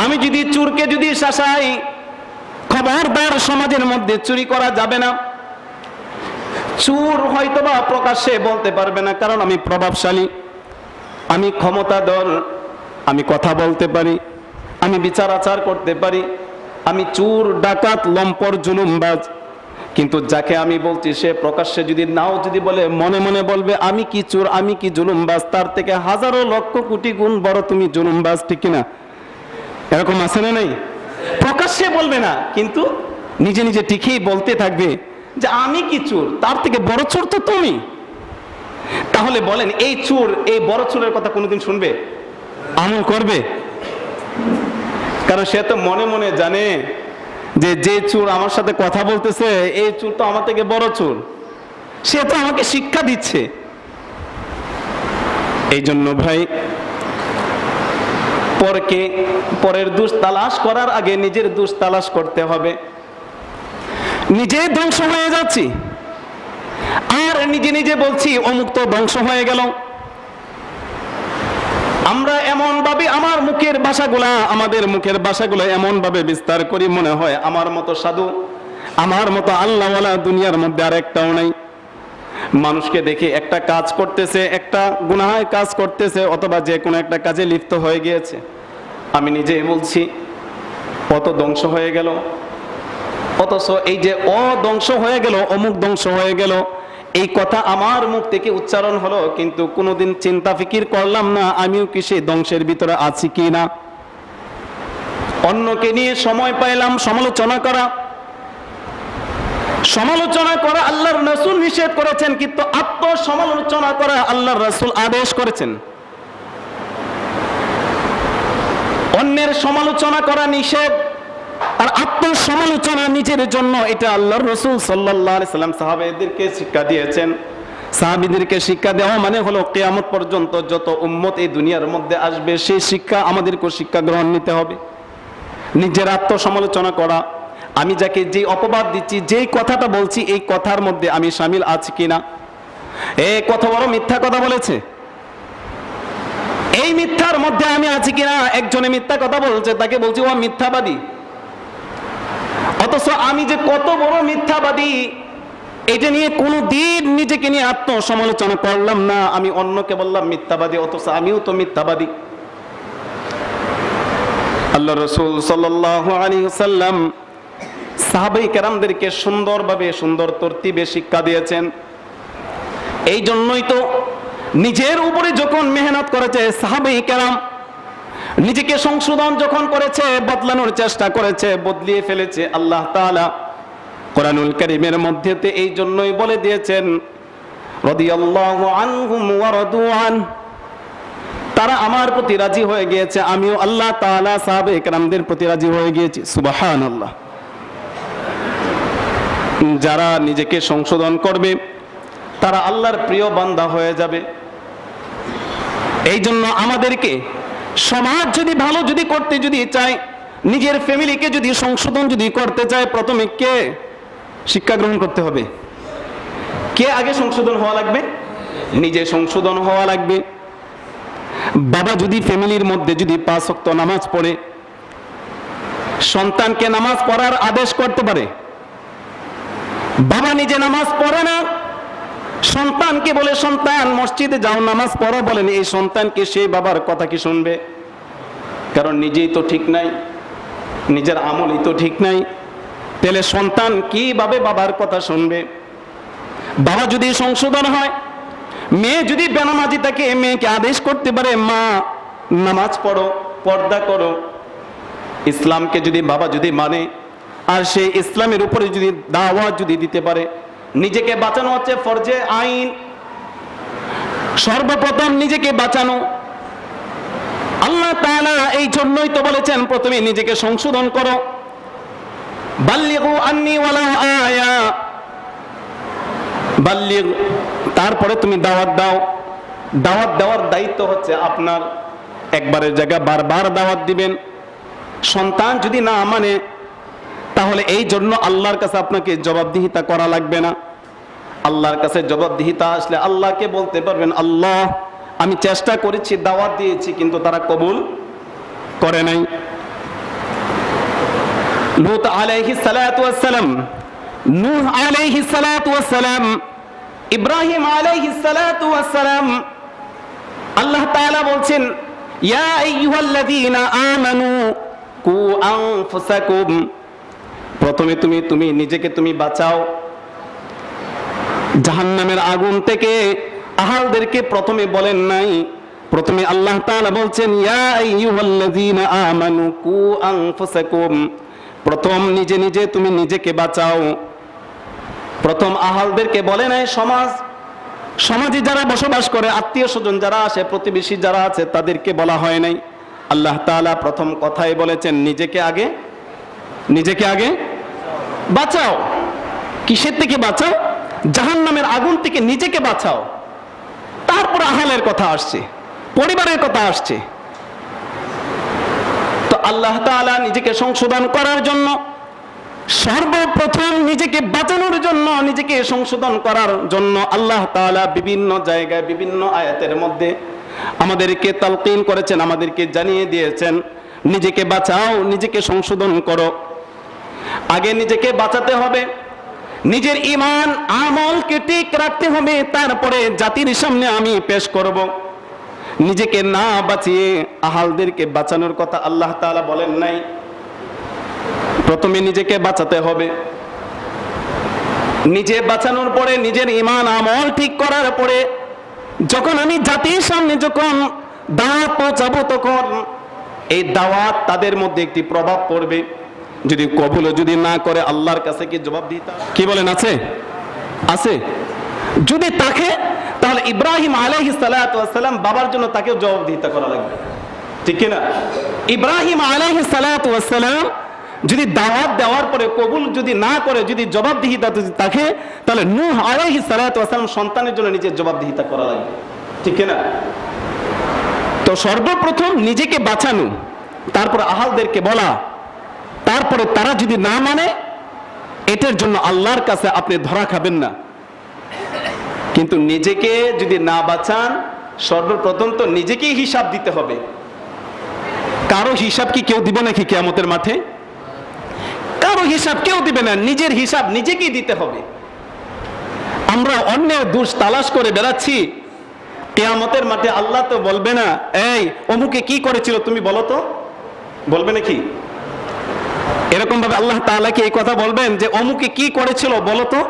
আমি যদি চোরকে যদি শাসাই, খবরদার সমাজের মধ্যে চুরি করা যাবে না। চোর হয়তোবা প্রকাশ্যে বলতে পারবে না, কারণ আমি প্রভাবশালী, আমি ক্ষমতাধর, আমি কথা বলতে পারি, আমি বিচার আচার করতে পারি, আমি চোর, ডাকাত, লম্পট, জুলুমবাজ। কিন্তু যাকে আমি বলছি সে প্রকাশ্যে যদি নাও যদি বলে, মনে মনে বলবে আমি কি চোর, আমি কি জুলুমবাজ, তার থেকে হাজারো লক্ষ কোটি গুণ বড় তুমি জুলুমবাজ, ঠিক কিনা? এরকম আছে না? নেই? প্রকাশ্যে বলবে না, কিন্তু নিজে নিজে ঠিকই বলতে থাকবে যে আমি কি চোর, তার থেকে বড় চোর তো তুমি। তাহলে বলেন, এই চোর, এই বড় চোরের কথা কোনোদিন শুনবে? আমল করবে? কারণ সে তো মনে মনে জানে যে যে চোর আমার সাথে কথা বলতেছে, এই চোর তো আমার থেকে বড় চোর, সে তো আমাকে শিক্ষা দিচ্ছে। এই জন্য ভাই, পরের দোষ তালাশ করার আগে নিজের দোষ তালাশ করতে হবে। নিজে ধ্বংস হয়ে যাচ্ছি আর নিজে নিজে বলছি অমুক তো ধ্বংস হয়ে গেল। আমরা এমন ভাবে আমাদের মুখের ভাষাগুলো এমন ভাবে বিস্তার করি, মনে হয় আমার মতো সাধু, আমার মতো আল্লাহওয়ালা দুনিয়ার মধ্যে আর একটাও নাই। মানুষকে দেখে একটা কাজ করতেছে, একটা গুনাহের কাজ করতেছে, অথবা যে কোনো একটা কাজে লিপ্ত হয়ে গিয়েছে, আমি নিজেই বলছি কত ধ্বংস হয়ে গেল। অথচ এই যে ধ্বংস হয়ে গেল, অমুক ধ্বংস হয়ে গেল, এই কথা আমার মুখ থেকে উচ্চারণ হলো, কিন্তু কোনোদিন চিন্তা ফিকির করলাম না আমিও কি সেই ধ্বংসের ভিতরে আছি কি না। অন্যকে নিয়ে সময় পাইলাম সমালোচনা করা আল্লাহর রাসূল নিষেধ করেছেন, কিন্তু আত্মসমালোচনা করা আল্লাহর রাসূল আদেশ করেছেন। অন্যের সমালোচনা করা নিষেধ, আর আত্মসমালোচনা নিজের জন্য, এটা আল্লাহর রাসূল সাল্লাল্লাহু আলাইহি সাল্লাম সাহাবাদেরকে শিক্ষা দিয়েছেন। সাহাবীদেরকে শিক্ষা দেওয়া মানে হলো কিয়ামত পর্যন্ত যত উম্মত এই দুনিয়ার মধ্যে আসবে, সেই শিক্ষা আমাদেরকে শিক্ষা গ্রহণ নিতে হবে। নিজের আত্মসমালোচনা করা, আমি যাকে যে অপবাদ দিচ্ছি, যেই কথাটা বলছি, এই কথার মধ্যে আমি শামিল আছি কিনা। কত বড় মিথ্যা কথা বলেছে, এই মিথ্যার মধ্যে আমি আছি কিনা। একজনে মিথ্যা কথা বলছে, তাকে বলছি ও মিথ্যাবাদী, অথচ আমি যে কত বড় মিথ্যাবাদী এটা নিয়ে কোনদিন নিজেকে নিয়ে আত্মসমালোচনা করলাম না। আমি অন্যকে বললাম মিথ্যাবাদী, অথচ আমিও তো মিথ্যাবাদী। আল্লাহ রাসূল সাল্লাল্লাহু আলাইহি ওয়াসাল্লাম সাহাবায়ে কেরামদেরকে সুন্দরভাবে, সুন্দর তরতিবে শিক্ষা দিয়েছেন। এই জন্যই তো নিজের উপরে যখন মেহনত করেছে সাহাবায়ে কেরাম, নিজেকে সংশোধন যখন করেছে, বদলানোর চেষ্টা করেছে, বদলিয়ে ফেলেছে, আল্লাহ তাআলা কোরআনুল কারীমের মধ্যে এই জন্যই বলে দিয়েছেন, রাদিয়াল্লাহু আনহুম ওয়া রাদু আন, তারা আমার প্রতি রাজি হয়ে গিয়েছে, আমিও আল্লাহ তাআলা সাহাবায়ে কেরামদের প্রতি রাজি হয়ে গিয়েছি। সুবহানাল্লাহ। যারা নিজেকে সংশোধন করবে তারা আল্লাহর প্রিয় বান্দা হয়ে যাবে। এই জন্য আমাদেরকে সমাজ যদি ভালো যদি করতে যদি চায়, নিজের ফ্যামিলিকে যদি সংশোধন যদি করতে চায়, প্রথমে কে শিক্ষা গ্রহণ করতে হবে? কে আগে সংশোধন হওয়া লাগবে? নিজে সংশোধন হওয়া লাগবে। বাবা যদি ফ্যামিলির মধ্যে যদি 5 ওয়াক্ত নামাজ পড়ে, সন্তানকে নামাজ পড়ার আদেশ করতে পারে, বাবা নিজে নামাজ পড়ে না, সন্তানকে বলে সন্তান মসজিদে যাও নামাজ পড়ো, বলেন এই সন্তানকে সেই বাবার কথা কি শুনবে? কারণ নিজেই তো ঠিক নাই, নিজের আমলই তো ঠিক নাই, তাহলে সন্তান কিভাবে বাবার কথা শুনবে? বাবা যদি সংশোধন হয়, মেয়ে যদি বেনামাজি থাকে, মেয়েকে আদেশ করতে পারে মা নামাজ পড়ো, পর্দা করো, ইসলামকে যদি বাবা যদি মানে, আর সেই ইসলামের উপরে যদি দাওয়াত যদি দিতে পারে, নিজেকে বাঁচানো হচ্ছে ফরজে আইন। সর্বপ্রথম নিজেকে বাঁচানো। আল্লাহ তাআলা এই জন্যই তো বলেছেন প্রথমে নিজেকে সংশোধন করো। বাল্লিগু আন্নী ওয়ালাউ আয়া, বাল্লিগ, তারপরে তুমি দাওয়াত দাও। দাওয়াত দেওয়ার দায়িত্ব হচ্ছে আপনার। একবারের জায়গায় বারবার দাওয়াত দিবেন। সন্তান যদি না মানে, তাহলে এই জন্য আল্লাহর কাছে আপনাকে জবাবদিহিতা করা লাগবে না। আল্লাহর কাছে জবাবদিহিতা আসলে আল্লাহকে বলতে পারবেন, আল্লাহ আমি চেষ্টা করেছি, দাওয়াত দিয়েছি, কিন্তু তারা কবুল করে নাই। লূত আলাইহিস সালাতু ওয়াস সালাম, নূহ আলাইহিস সালাতু ওয়াস সালাম, ইব্রাহিম আলাইহিস সালাতু ওয়াস সালাম, আল্লাহ তাআলা বলছেন, ইয়া আইয়ুহাল্লাযীনা আমানু কু আনফুসাকুম, প্রথমে তুমি নিজেকে তুমি বাঁচাও জাহান্নামের আগুন থেকে। আহালদেরকে প্রথমে বলেন নাই, প্রথমে আল্লাহ তাআলা বলছেন ইয়া আইয়ুহাল্লাযীনা আমানু কু আনফুসাকুম, প্রথম নিজে তুমি নিজেকে বাঁচাও। প্রথম আহালদেরকে বলে নাই সমাজে যারা বসবাস করে, আত্মীয় স্বজন যারা আসে, প্রতিবেশী যারা আছে, তাদেরকে বলা হয় নাই। আল্লাহ তাআলা প্রথম কথাই বলেছেন নিজেকে আগে বাঁচাও। কিসের থেকে বাঁচাও? জাহান্নামের আগুন থেকে নিজেকে বাঁচাও। তারপর আহলের কথা আসছে, পরিবারের কথা আসছে। তো আল্লাহ তাআলা নিজেকে সংশোধন করার জন্য, সর্বপ্রথম নিজেকে বাঁচানোর জন্য, নিজেকে সংশোধন করার জন্য আল্লাহ তাআলা বিভিন্ন জায়গায় বিভিন্ন আয়াতের মধ্যে আমাদেরকে তালকিন করেছেন, আমাদেরকে জানিয়ে দিয়েছেন নিজেকে বাঁচাও, নিজেকে সংশোধন করো। আগে নিজেকে বাঁচাতে হবে, নিজের ঈমান আমলকে ঠিক রাখতে হবে, তারপরে জাতির সামনে আমি পেশ করব। নিজেকে না বাঁচিয়ে আহালদেরকে বাঁচানোর কথা আল্লাহ তাআলা বলেন নাই। প্রথমে নিজেকে বাঁচাতে হবে। নিজে বাঁচানোর পরে, নিজের ঈমান আমল ঠিক করার পরে, যখন আমি জাতির সামনে যখন দাওয়াত পৌঁছাবো, তখন এই দাওয়াত তাদের মধ্যে একটি প্রভাব পড়বে। যদি কবুল যদি না করে, আল্লাহর কাছে কি জবাব দিতে, কি বলেন আছে? যদি তাকে, তাহলে ইব্রাহিম আলাইহিস সালাতু ওয়াস সালাম বাবার জন্য তাকেও জবাবদিহিতা করা লাগবে, ঠিক কি না? ইব্রাহিম আলাইহিস সালাতু ওয়াস সালাম যদি দাওয়াত দেওয়ার পরে কবুল যদি না করে, যদি জবাবদিহিতা যদি থাকে, তাহলে নূহ আলাইহিস সালাতু ওয়াস সালাম সন্তানের জন্য নিজের জবাবদিহিতা করা লাগবে, ঠিক কি না? তো সর্বপ্রথম নিজেকে বাঁচানো, তারপর আহালদেরকে বলা, তারপরে তারা যদি না মানে, এটার জন্য আল্লাহর কাছে আপনি ধরা খাবেন না। কিন্তু নিজেকে যদি না বাঁচান, সর্বপ্রথম তো নিজেকেই হিসাব দিতে হবে। কারো হিসাব কি কেউ দিবে নাকি কিয়ামতের মাঠে? কারো হিসাব কেউ দিবে না, নিজের হিসাব নিজেকেই দিতে হবে। আমরা অন্যের দোষ তালাশ করে বেড়াচ্ছি, কিয়ামতের মাঠে আল্লাহ তো বলবে না, এই অমুকে কি করেছিল তুমি বলো তো, বলবে নাকি? এরকম ভাবে আল্লাহ তাআলা কি এই কথা বলবেন যে অমুকে কি করেছিল বলো তো?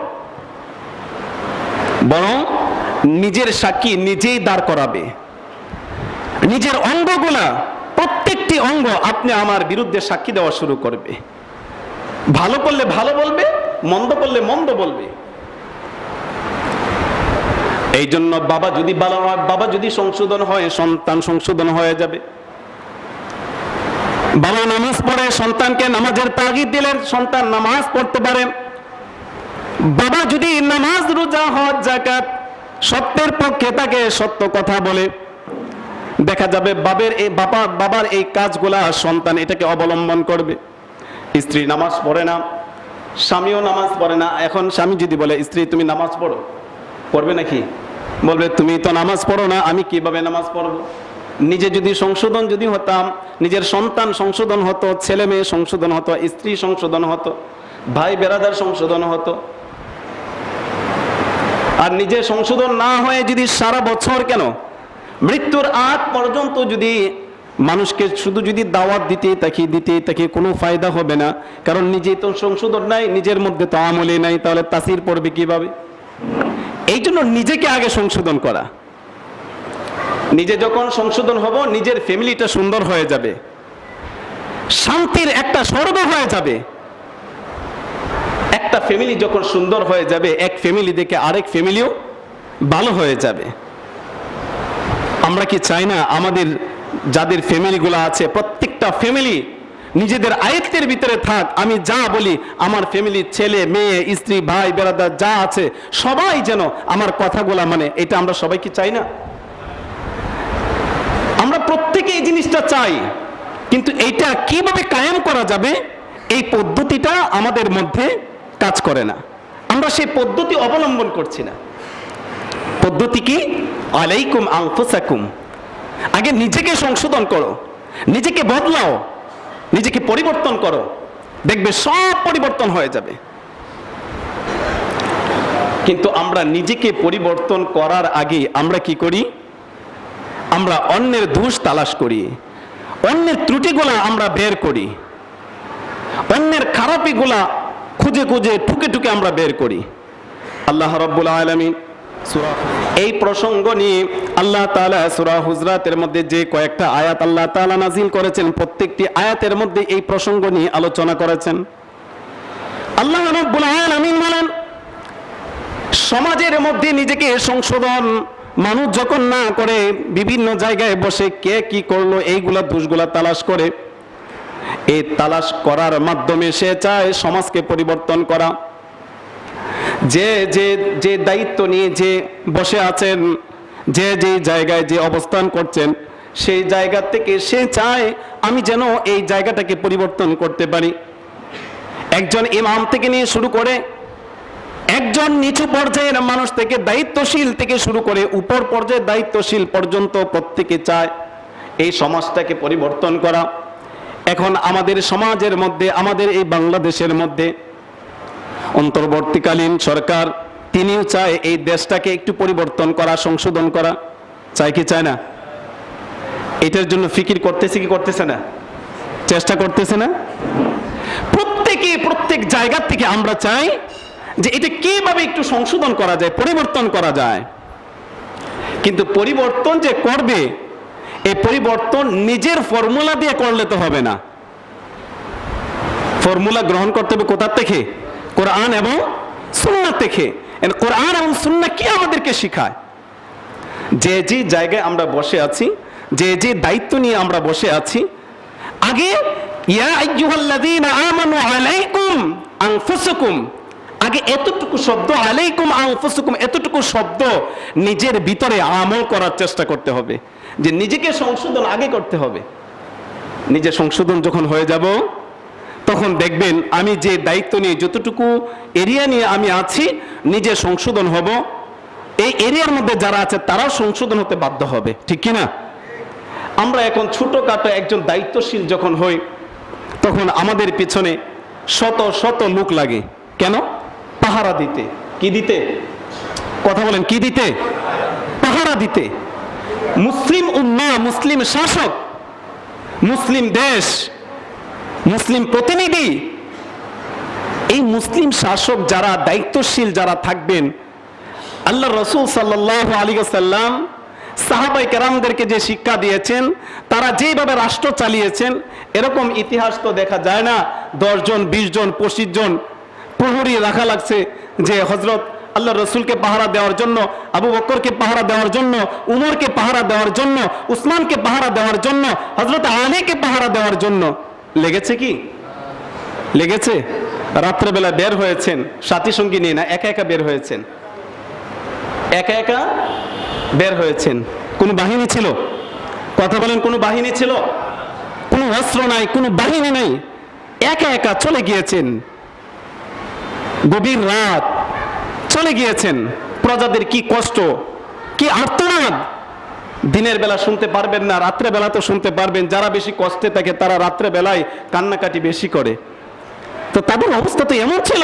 বরং নিজের সাক্ষী নিজেই দাঁড় করাবে। নিজের অঙ্গগুলা, প্রত্যেকটি অঙ্গ আপনি আমার বিরুদ্ধে সাক্ষী দেওয়া শুরু করবে। ভালো করলে ভালো বলবে, মন্দ করলে মন্দ বলবে। এই জন্য বাবা যদি ভালো হয়, বাবা যদি সংশোধন হয়, সন্তান সংশোধন হয়ে যাবে। বাবা নামাজ পড়ে, সন্তানকে নামাজের তাগিদ দিলেন, সন্তান নামাজ পড়তে পারে। বাবা যদি নামাজ, রোজা, হজ, যাকাত সত্যের পক্ষে তাকে সত্য কথা বলে, দেখা যাবে বাবার এই কাজগুলা সন্তান এটাকে অবলম্বন করবে। স্ত্রী নামাজ পড়ে না, স্বামীও নামাজ পড়ে না। এখন স্বামী যদি বলে, স্ত্রী তুমি নামাজ পড়ো, পড়বে নাকি? বলবে তুমি তো নামাজ পড়ো না, আমি কিভাবে নামাজ পড়বো? নিজে যদি সংশোধন যদি হতাম, নিজের সন্তান সংশোধন হতো, ছেলে মেয়ে সংশোধন হতো, স্ত্রী সংশোধন হতো, ভাই বেরাদার সংশোধন হতো। আর নিজে সংশোধন না হয়ে যদি সারা বছর, কেন মৃত্যুর আগ পর্যন্ত যদি মানুষকে শুধু যদি দাওয়াত দিতে তাকে কোনো ফায়দা হবে না। কারণ নিজেই তো সংশোধন নাই, নিজের মধ্যে তো আমলে নাই, তাহলে তাসির পড়বে কিভাবে? এই জন্য নিজেকে আগে সংশোধন করা। নিজে যখন সংশোধন হব, নিজের ফ্যামিলিটা সুন্দর হয়ে যাবে। শান্তির একটা স্বর্গ হয়ে যাবে। একটা ফ্যামিলি যখন সুন্দর হয়ে যাবে, এক ফ্যামিলি দেখে আরেক ফ্যামিলিও ভালো হয়ে যাবে। আমরা কি চাই না আমাদের যাদের ফ্যামিলিগুলো আছে প্রত্যেকটা ফ্যামিলি নিজেদের আয়ত্তের ভিতরে থাক, আমি যা বলি আমার ফ্যামিলির ছেলে মেয়ে স্ত্রী ভাই বেরাদার যা আছে সবাই যেন আমার কথাগুলা মানে? এটা আমরা সবাই কি চাই না? আমরা প্রত্যেকে এই জিনিসটা চাই, কিন্তু এইটা কিভাবে কায়েম করা যাবে এই পদ্ধতিটা আমাদের মধ্যে কাজ করে না। আমরা সেই পদ্ধতি অবলম্বন করছি না। পদ্ধতি কি? আলাইকুম আনফুসাকুম। আগে নিজেকে সংশোধন করো, নিজেকে বদলাও, নিজেকে পরিবর্তন করো, দেখবে সব পরিবর্তন হয়ে যাবে। কিন্তু আমরা নিজেকে পরিবর্তন করার আগে আমরা কি করি? আমরা অন্যের দোষ তালাশ করি, অন্যের ত্রুটিগুলা আমরা বের করি, অন্যের খারাপিগুলা খুঁজে খুঁজে ঠুকে ঠুকে আমরা বের করি। আল্লাহ রাব্বুল আলামিন এই প্রসঙ্গ নিয়ে আল্লাহ তাআলা সূরা হুজরাতের মধ্যে যে কয়েকটা আয়াত আল্লাহ তাআলা নাযিল করেছেন, প্রত্যেকটি আয়াতের মধ্যে এই প্রসঙ্গ নিয়ে আলোচনা করেছেন। আল্লাহ রাব্বুল আলামিন বলেন, সমাজের মধ্যে নিজেকে সংশোধন মানুষ যখন না করে, বিভিন্ন জায়গায় বসে কে কি করলো এইগুলা দোষগুলা তালাশ করে, এই তালাশ করার মাধ্যমে সে চায় সমাজকে পরিবর্তন করা। যে যে যে দায়িত্ব নিয়ে যে বসে আছেন, যে যে জায়গায় যে অবস্থান করছেন, সেই জায়গা থেকে সে চায় আমি যেন এই জায়গাটাকে পরিবর্তন করতে পারি। একজন ইমাম থেকে নিয়ে শুরু করে, একজন নিচু পর্যায়ের মানুষ থেকে দায়িত্বশীল থেকে শুরু করে উপর পর্যায়ে দায়িত্বশীল পর্যন্ত প্রত্যেকে চায় এই সমাজটাকে পরিবর্তন করা। এখন আমাদের সমাজের মধ্যে, আমাদের এই বাংলাদেশের মধ্যে অন্তর্বর্তীকালীন সরকার তিনিও চায় এই দেশটাকে একটু পরিবর্তন করা, সংশোধন করা। চায় কি চায় না? এটার জন্য ফিকির করতেছে কি করতেছে না? চেষ্টা করতেছে না? প্রত্যেকে প্রত্যেক জায়গা থেকে আমরা চাই যে এটা কিভাবে একটু সংশোধন করা যায়, পরিবর্তন করা যায়। কিন্তু পরিবর্তন যে করবে, এই পরিবর্তন নিজের ফর্মুলা দিয়ে করলে তো হবে না। ফর্মুলা গ্রহণ করতে হবে কোথা থেকে? কোরআন এবং সুন্নাহ থেকে। কোরআন এবং সুন্নাহ কি আমাদেরকে শেখায়? যে যে জায়গায় আমরা বসে আছি, যে যে দায়িত্ব নিয়ে আমরা বসে আছি, আগে ইয়া আইয়ুহাল্লাযীনা আমানু আলাইকুম আনফুসাকুম, আগে এতটুকু শব্দ আলাইকুম আনফুসাকুম, এতটুকু শব্দ নিজের ভিতরে আমল করার চেষ্টা করতে হবে, যে নিজেকে সংশোধন আগে করতে হবে। নিজে সংশোধন যখন হয়ে যাব, তখন দেখবেন আমি যে দায়িত্ব নিয়ে, যতটুকু এরিয়া নিয়ে আমি আছি, নিজে সংশোধন হব। এই এরিয়ার মধ্যে যারা আছে তারাও সংশোধন হতে বাধ্য হবে, ঠিক কিনা? আমরা এখন ছোটখাটো একজন দায়িত্বশীল যখন হই, তখন আমাদের পিছনে শত শত লোক লাগে। কেন? পাহারা দিতে। কি দিতে? কথা বলেন, কি দিতে? পাহারা দিতে। মুসলিম উম্মাহ, মুসলিম শাসক, মুসলিম দেশ, মুসলিম প্রতিনিধি, এই মুসলিম শাসক যারা, দায়িত্বশীল যারা থাকবেন, আল্লাহ রাসূল সাল্লাল্লাহু আলাইহি ওয়াসাল্লাম সাহাবায়ে কেরামদেরকে যে শিক্ষা দিয়েছেন, তারা যেভাবে রাষ্ট্র চালিয়েছেন, এরকম ইতিহাস তো দেখা যায় না 10 জন 20 জন 25 জন প্রহরী রাখা লাগছে, যে হযরত আল্লাহ রসুলকে পাহারা দেওয়ার জন্য, আবু বকরকে পাহারা দেওয়ার জন্য, উমরকে পাহারা দেওয়ার জন্য, উসমানকে পাহারা দেওয়ার জন্য, হযরত আলীকে পাহারা দেওয়ার জন্য। লেগেছে কি? লেগেছে? রাত্রেবেলা বের হয়েছেন সাথী সঙ্গী নিয়ে না, একা একা বের হয়েছেন? একা একা বের হয়েছেন। কোনো বাহিনী ছিল? কথা বলেন, কোনো বাহিনী ছিল? কোনো অস্ত্র নাই, কোনো বাহিনী নাই, একা একা চলে গিয়েছেন। গভীর রাত চলে গিয়েছেন। প্রজাদের কি কষ্ট, কি আর্তনাদ দিনের বেলা শুনতে পারবেন না, রাত্রে বেলা তো শুনতে পারবেন। যারা বেশি কষ্টে থাকে তারা রাত্রে বেলায় কান্নাকাটি বেশি করে। তো তাদের অবস্থা তো এমন ছিল,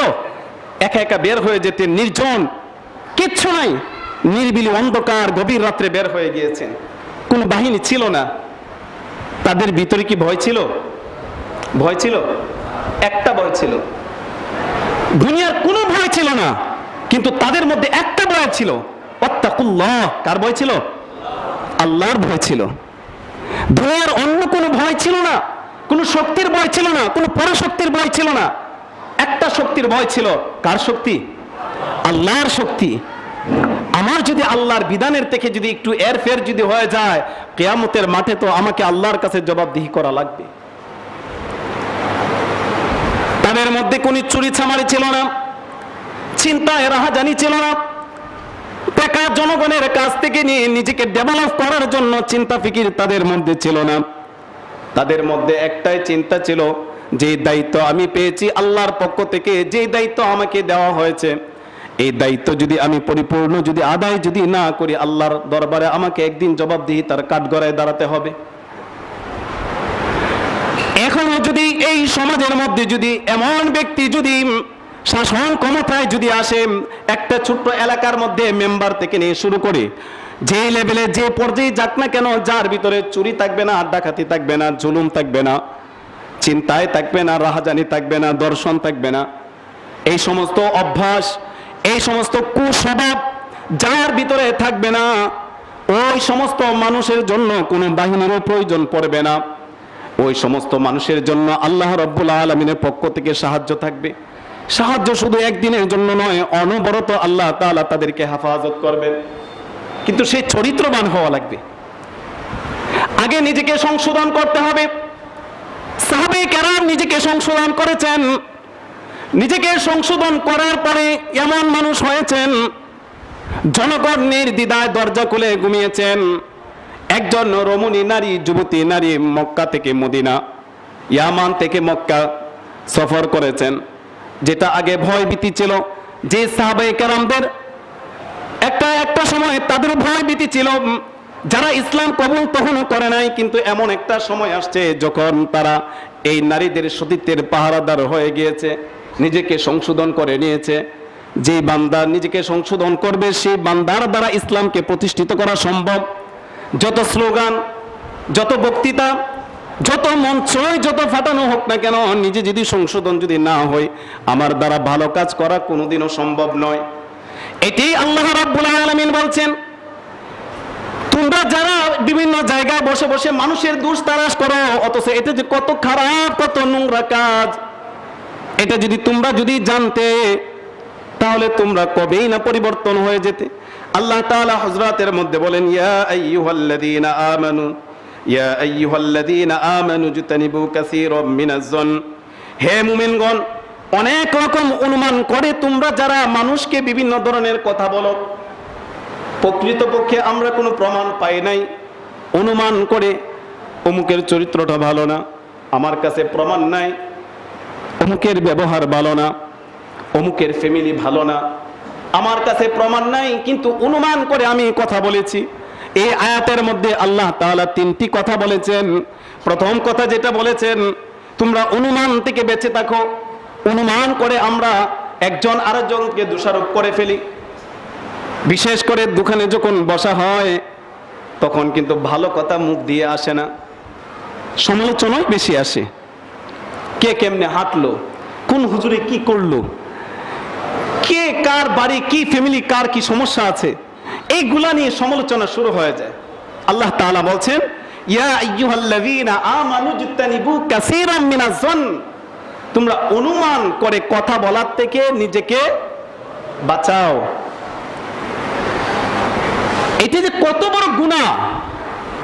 একা একা বের হয়ে যেতেন, নির্জন, কিচ্ছু নাই, নিরিবিলি অন্ধকার, গভীর রাত্রে বের হয়ে গিয়েছেন। কোনো বাহিনী ছিল না। তাদের ভিতরে কি ভয় ছিল? ভয় ছিল? একটা ভয় ছিল, দুনিয়ার কোনো ভয় ছিল না, কিন্তু তাদের মধ্যে একটা ভয় ছিল, ওয়াত্তাকুল্লাহ। কার ভয় ছিল? আল্লাহর ভয় ছিল। দুনিয়ার অন্য কোনো ভয় ছিল না, কোনো শক্তির ভয় ছিল না, কোনো পরাশক্তির ভয় ছিল না। একটা শক্তির ভয় ছিল। কার শক্তি? আল্লাহর শক্তি। আমার যদি আল্লাহর বিধানের থেকে যদি একটু এরফের যদি হয়ে যায়, কিয়ামতের মাঠে তো আমাকে আল্লাহর কাছে জবাবদিহি করা লাগবে। তাদের মধ্যে কোনো চুরি চামারি ছিল না, চিন্তায় রাহাজানি ছিল না, টাকা জনগণের কাছ থেকে নিয়ে নিজেকে ডেভেলপ করার জন্য চিন্তা ফিকির তাদের মধ্যে ছিল না। তাদের মধ্যে একটাই চিন্তা ছিল, যে দায়িত্ব আমি পেয়েছি আল্লাহর পক্ষ থেকে, যে দায়িত্ব আমাকে দেওয়া হয়েছে, এই দায়িত্ব যদি আমি পরিপূর্ণ যদি আদায় যদি না করি, আল্লাহর দরবারে আমাকে একদিন জবাবদিহি তার কাঠগড়ায় দাঁড়াতে হবে। এখনো যদি এই সমাজের মধ্যে যদি এমন ব্যক্তি যদি শাসন ক্ষমতায় যদি আসে, একটা ছোট্ট এলাকার মধ্যে মেম্বার থেকে নিয়ে শুরু করে যে লেভেলে যে পর্যায়ে যাক না কেন, যার ভিতরে চুরি থাকবে না, ডাকাতি থাকবে না, জুলুম থাকবে না, চিন্তায় থাকবে না, রাহাজানি থাকবে না, দর্শন থাকবে না, এই সমস্ত অভ্যাস, এই সমস্ত কুস্বভাব যার ভিতরে থাকবে না, ওই সমস্ত মানুষের জন্য কোনো বাহিনীরও প্রয়োজন পড়বে না। ওই সমস্ত মানুষের জন্য আল্লাহ রাব্বুল আলামিনের পক্ষ থেকে সাহায্য থাকবে। সাহায্য শুধু একদিনের জন্য নয়, অনবরত আল্লাহ তাআলা তাদেরকে হেফাজত করবেন। কিন্তু সেই চরিত্রবান হওয়া লাগবে। আগে নিজেকে সংশোধন করতে হবে। সাহাবে কেরাম নিজেকে সংশোধন করেছেন। নিজেকে সংশোধন করার পরে এমন মানুষ হয়েছেন, জনগণ নির্দ্বিধায় দরজা খুলে ঘুমিয়েছেন। একজন রমণী নারী, যুবতী নারী মক্কা থেকে মদিনা, ইয়ামান থেকে মক্কা সফর করেছেন। যেটা আগে ভয় ভীতি ছিল, যে সাহাবায়ে কেরামদের একটা সময় তাদের ভয় ভীতি ছিল, যারা ইসলাম কবুল তখনও করে নাই, কিন্তু এমন একটা সময় আসছে যখন তারা এই নারীদের সতীত্বের পাহারাদার হয়ে গিয়েছে, নিজেকে সংশোধন করে নিয়েছে। যে বান্দা নিজেকে সংশোধন করবে, সেই বান্দার দ্বারা ইসলামকে প্রতিষ্ঠিত করা সম্ভব। যত স্লোগান, যত বক্তৃতা, যত মঞ্চই যত ফাটানো হোক না কেন, নিজে যদি সংশোধন যদি না হয়, আমার দ্বারা ভালো কাজ করা কোনোদিনও সম্ভব নয়। এটাই আল্লাহ রাব্বুল আলামিন বলছেন, তোমরা যারা বিভিন্ন জায়গায় বসে বসে মানুষের দোষ তালাশ করো, অথচ এটা যে কত খারাপ, কত নোংরা কাজ, এটা যদি তোমরা যদি জানতে, তাহলে তোমরা কবেই না পরিবর্তন হয়ে যেতে। আল্লাহ তাআলা হযরাতের মধ্যে বলেন, ইয়া আইয়ুহাল্লাযীনা আমানু, ইয়া আইয়ুহাল্লাযীনা আমানু জুতানিবু কাসীরাম মিনাজ-যন। হে মুমিনগণ, অনেক রকম অনুমান করে তোমরা যারা মানুষকে বিভিন্ন ধরনের কথা বলো, প্রকৃতপক্ষে আমরা কোনো প্রমাণ পাই নাই, অনুমান করে অমুকের চরিত্রটা ভালো না, আমার কাছে প্রমাণ নাই, অমুকের ব্যবহার ভালো না, অমুকের ফ্যামিলি ভালো না, আমার কাছে প্রমাণ নাই, কিন্তু অনুমান করে আমি কথা বলেছি। এই আয়াতের মধ্যে আল্লাহ তাআলা তিনটি কথা বলেছেন। প্রথম কথা যেটা বলেছেন, তোমরা অনুমান থেকে বেঁচে থাকো। অনুমান করে আমরা একজন আরেকজনকে দোষারোপ করে ফেলি। বিশেষ করে দোকানে যখন বসা হয়, তখন কিন্তু ভালো কথা মুখ দিয়ে আসে না, সমালোচনাই বেশি আসে। কে কেমনে হাঁটলো, কোন হুজুরে কি করলো, কে কার বাড়ি, কি ফ্যামিলি, কার কি সমস্যা আছে, এইগুলা নিয়ে সমালোচনা শুরু হয়ে যায়। আল্লাহ তাআলা বলছেন, ইয়া আইয়ুহাল্লাযীনা আমানু জুতানিবু কাসীরাম মিনাজ-যন। তোমরা অনুমান করে কথা বলার থেকে নিজেকে বাঁচাও। এটা যে কত বড় গুনাহ,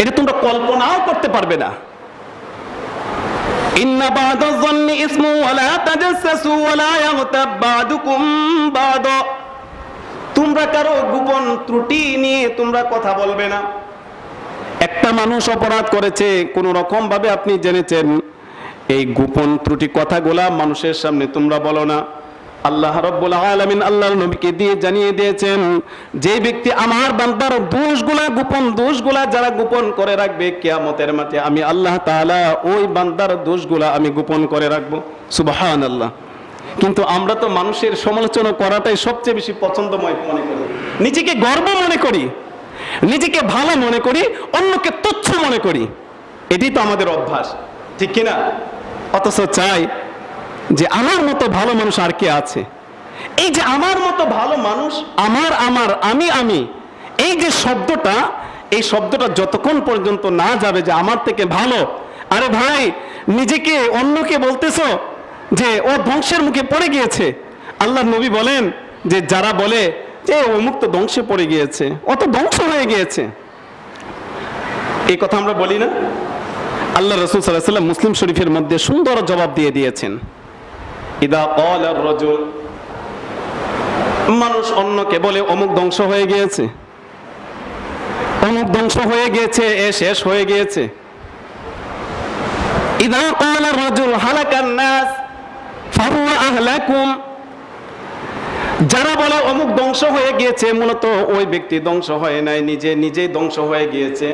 এটা তোমরা কল্পনাও করতে পারবে না। ইন্না বা'দায-যন্নি ইসমু ওয়া লা তাজাসসু ওয়া লা ইয়াগতাব বা'দুকুম বা'দা। তোমরা কারো গোপন ত্রুটি নিয়ে তোমরা কথা বলবে না। একটা মানুষ অপরাধ করেছে, কোন রকম ভাবে আপনি জেনেছেন, এই গোপন ত্রুটি কথাগুলা মানুষের সামনে তোমরা বলো না। আল্লাহ রাব্বুল আলামিন আল্লাহর নবীকে দিয়ে জানিয়ে দিয়েছেন, যে ব্যক্তি আমার বান্দার দোষগুলা, গোপন দোষগুলা যারা গোপন করে রাখবে, কিয়ামতের মাঠে আমি আল্লাহ তাআলা ওই বান্দার দোষগুলা আমি গোপন করে রাখবো। সুবহানাল্লাহ। কিন্তু আমরা তো মানুষের সমালোচনা করাটাই সবচেয়ে বেশি পছন্দময় মনে করি, নিজেকে গর্ব মনে করি, নিজেকে ভালো মনে করি, অন্যকে তুচ্ছ মনে করি। এটাই তো আমাদের অভ্যাস, ঠিক কিনা? অথচ চাই যে আমার মতো ভালো মানুষ আর কে আছে। এই যে আমার মতো ভালো মানুষ, আমার আমার আমি আমি, এই যে শব্দটা, এই শব্দটা যতক্ষণ পর্যন্ত না যাবে যে আমার থেকে ভালো, আরে ভাই নিজেকে অন্যকে বলতেছো যে ও ধ্বংসের মুখে পড়ে গিয়েছে। আল্লাহ নবী বলেন যে যারা বলে যে অমুক তো ধ্বংসে পড়ে গিয়েছে, ও তো ধ্বংস হয়ে গিয়েছে, এই কথা আমরা বলি না? আল্লাহ রাসূল সাল্লাল্লাহু আলাইহি ওয়াসাল্লাম মুসলিম শরীফের মধ্যে সুন্দর জবাব দিয়ে দিয়েছেন, ইদা ক্বালা আর-রাজুল, মানুষ অন্যকে বলে অমুক ধ্বংস হয়ে গিয়েছে, অমুক ধ্বংস হয়ে গিয়েছে, এ শেষ হয়ে গিয়েছে। ইদা ক্বালা আর-রাজুল হালাকান নাস ফাহুয়া আহলাকুম, যারা বলে অমুক ধ্বংস হয়ে গিয়েছে, মূলত ওই ব্যক্তি ধ্বংস হয় নাই, নিজেই ধ্বংস হয়ে গিয়েছে।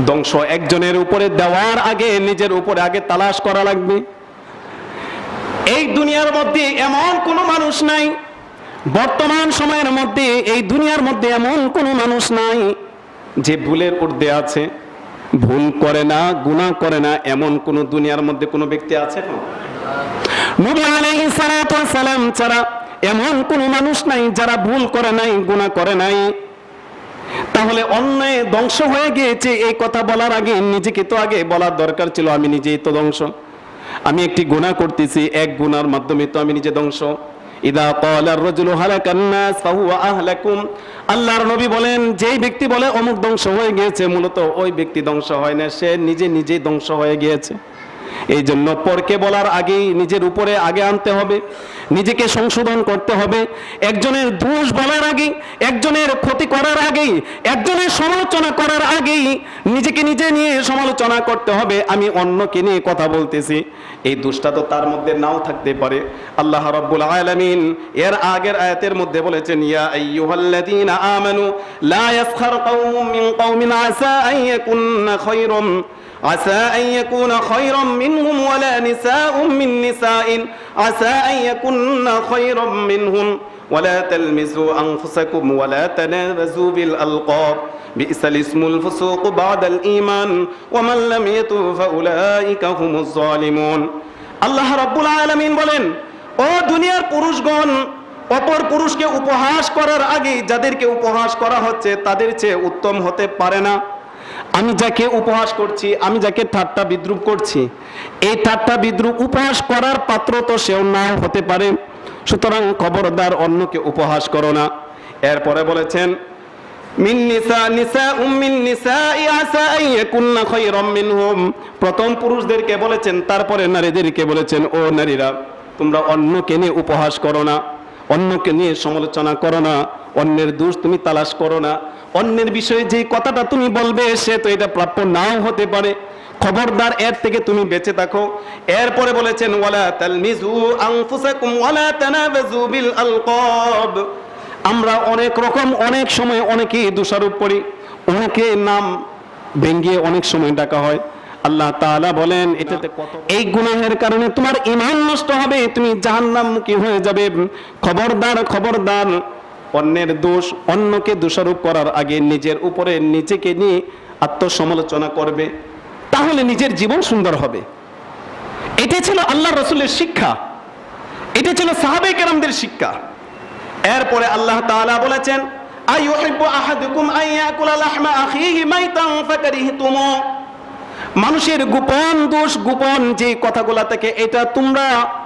ধ্বংস একজনের উপরে দেওয়ার আগে নিজের উপরে আগে তালাশ করা লাগবে। এই দুনিয়ার মধ্যে এমন কোনো মানুষ নাই, বর্তমান সময়ের মধ্যে এই দুনিয়ার মধ্যে এমন কোনো মানুষ নাই যে ভুলের ঊর্ধ্বে আছে, ভুল করে না, গুনাহ করে না, এমন কোন দুনিয়ার মধ্যে কোনো ব্যক্তি আছে? নবী আলাইহিস সালাতু ওয়াস সালাম ছাড়া এমন কোন মানুষ নাই যারা ভুল করে নাই, গুনাহ করে নাই। তাহলে অন্যায় ধ্বংস হয়ে গিয়েছে এই কথা বলার আগে নিজেকে তো আগে বলার দরকার ছিল আমি নিজেই তো ধ্বংস, আমি একটি গুনাহ করতেছি, এক গুনার মাধ্যমে তো আমি নিজে ধ্বংস। ইদা ক্বালা আর-রাজুলু হালাকান নাস ফাহুয়া আহলাকুম, আল্লাহর নবী বলেন যেই ব্যক্তি বলে অমুক ধ্বংস হয়ে গিয়েছে, মূলত ওই ব্যক্তি ধ্বংস হয় না, সে নিজেই ধ্বংস হয়ে গিয়েছে। এই জন্য পরকে বলার আগেই নিজের উপরে আগে আনতে হবে, নিজেকে সংশোধন করতে হবে। একজনের দোষ বলার আগেই, একজনের ক্ষতি করার আগেই, একজনের সমালোচনা করার আগেই নিজেকে নিজে নিয়ে সমালোচনা করতে হবে। আমি অন্যকে নিয়ে কথা বলতেছি, এই দোষটা তো তার মধ্যে নাও থাকতে পারে। আল্লাহ রাব্বুল আলামিন এর আগের আয়াতের মধ্যে বলেছেন, ইয়া আইয়ুহাল্লাযীনা আমানু লা ইয়াসখার কওমুম মিন কওমিন আসা আন ইয়াকুনা খায়রাম عسى أن يكون خيرا منهم ولا نساء من نساء عسى أن يكون خيرا منهم ولا تلمزوا أنفسكم ولا تنابزوا بالألقاب بئس الاسم الفسوق بعد الإيمان ومن لم يتب فأولئك هم الظالمون আল্লাহ রাব্বুল আলামিন বলেন, ও দুনিয়ার পুরুষগণ, অপর পুরুষকে উপহাস করার আগে যাদেরকে উপহাস করা হচ্ছে তাদের চেয়ে উত্তম হতে পারে না। আমি যাকে উপহাস করছি, আমি যাকে ঠাট্টা বিদ্রুপ করছি, এই ঠাট্টা বিদ্রুপ উপহাস করার পাত্র তো সেও নাও হতে পারে। সুতরাং খবরদার অন্যকে উপহাস করো না। এরপরে বলেছেন, মিন নিসাউম মিন নিসাই আসা আন ইয়াকুননা খায়রাম মিনহুম, প্রথম পুরুষদেরকে বলেছেন, তারপরে নারীদেরকে বলেছেন, ও নারীরা তোমরা অন্যকে নিয়ে উপহাস করো না, অন্যকে নিয়ে সমালোচনা করো না, অন্যের দোষ তুমি তালাশ করো না, অন্যের বিষয়ে যে কথাটা তুমি বলবে সে তো এটা প্রাপ্য নাও হতে পারে, খবরদার এর থেকে তুমি বেঁচে থাকো। এরপরে বলেছেন, ওয়ালা তালমিজু আনফুসাকুম ওয়ালা তানাবাজু বিল আলকাব, আমরা অনেক রকম অনেক সময় অনেকেই দোষারোপ করি, অনেকে নাম ভেঙ্গিয়ে অনেক সময় ডাকা হয়। আল্লাহ তাআলা বলেন এটাতে কত এই গুনাহের কারণে তোমার ঈমান নষ্ট হবে, তুমি জাহান্নামমুখী হয়ে যাবে। খবরদার খবরদার অন্যের দোষ, অন্যকে দোষারোপ করার আগে নিজের উপরে নিজেকে নিয়ে আত্মসমালোচনা করবে, তাহলে নিজের জীবন সুন্দর হবে। এটা ছিল আল্লাহ রাসূলের শিক্ষা, এটা ছিল সাহাবায়ে কেরামদের শিক্ষা। এরপরে আল্লাহ তাআলা বলেছেন, আইয়ুহিব্বু আহাদুকুম আন ইয়াকুলা লাহমা আখিহি মাইতান ফাকারিহতুমু, মানুষের গোপন দোষ, গোপন যে কথাগুলা থাকে এটা তোমরা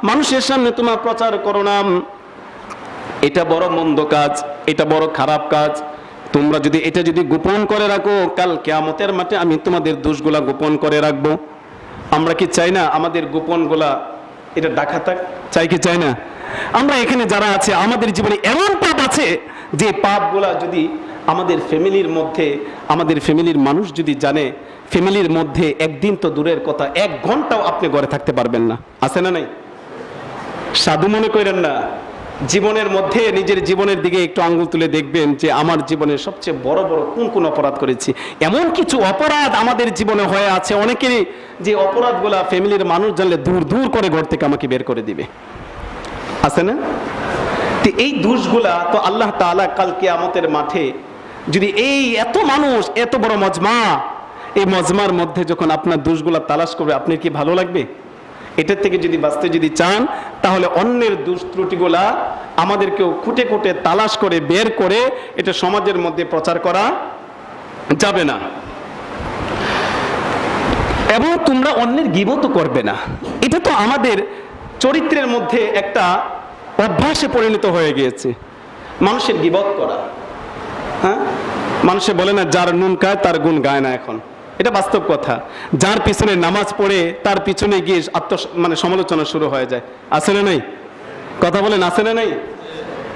মানুষের সামনে তোমরা প্রচার করো না, এটা বড় মন্দ কাজ, এটা বড় খারাপ কাজ। তোমরা যদি এটা গোপন করে রাখো, কাল কিয়ামতের মাঠে আমি তোমাদের দোষগুলা গোপন করে রাখবো। আমরা কি চাই না আমাদের গোপনগুলা এটা ঢাকা থাক? চাই কি চাই না? আমরা এখানে যারা আছে আমাদের জীবনে এমন পাপ আছে যে পাপগুলা যদি আমাদের ফ্যামিলির মধ্যে, আমাদের ফ্যামিলির মানুষ যদি জানে, ফ্যামিলির মধ্যে একদিন তো দূরের কথা, 1 ঘন্টাও আপনি ঘরে থাকতে পারবেন না। আছে না নাই? সাধু মনে করেন না, জীবনের মধ্যে নিজের জীবনের দিকে একটু আঙ্গুল তুলে দেখবেন যে আমার জীবনে সবচেয়ে বড় বড় কোন কোন অপরাধ করেছি। এমন কিছু অপরাধ আমাদের জীবনে হয়ে আছে অনেকেরই, যে অপরাধগুলা ফ্যামিলির মানুষ জানলে দূর দূর করে ঘর থেকে আমাকে বের করে দিবে। আছে না? তো এই দোষগুলা তো আল্লাহ তাআলা কাল কিয়ামতের মাঠে যদি এই এত মানুষ, এত বড় মজমা, এই মজমার মধ্যে যখন আপনার দোষগুলা তালাশ করবে, আপনার কি ভালো লাগবে? এটার থেকে যদি বাঁচতে যদি চান, তাহলে অন্যের দোষ ত্রুটিগুলা আমাদেরকেও খুঁটে খুঁটে তালাশ করে বের করে এটা সমাজের মধ্যে প্রচার করা যাবে না। এবং তোমরা অন্যের গীবতও করবে না। এটা তো আমাদের চরিত্রের মধ্যে একটা অভ্যাসে পরিণত হয়ে গিয়েছে, মানুষের গীবত করা। হ্যাঁ, মানুষে বলে না যার নুন খায় তার গুণ গায় না। এখন এটা বাস্তব কথা। যার পিছনে নামাজ পড়ে তার পিছনে গিয়ে সমালোচনা শুরু হয়ে যায়। আছে না নাই? কথা বলেন, আছে না নাই?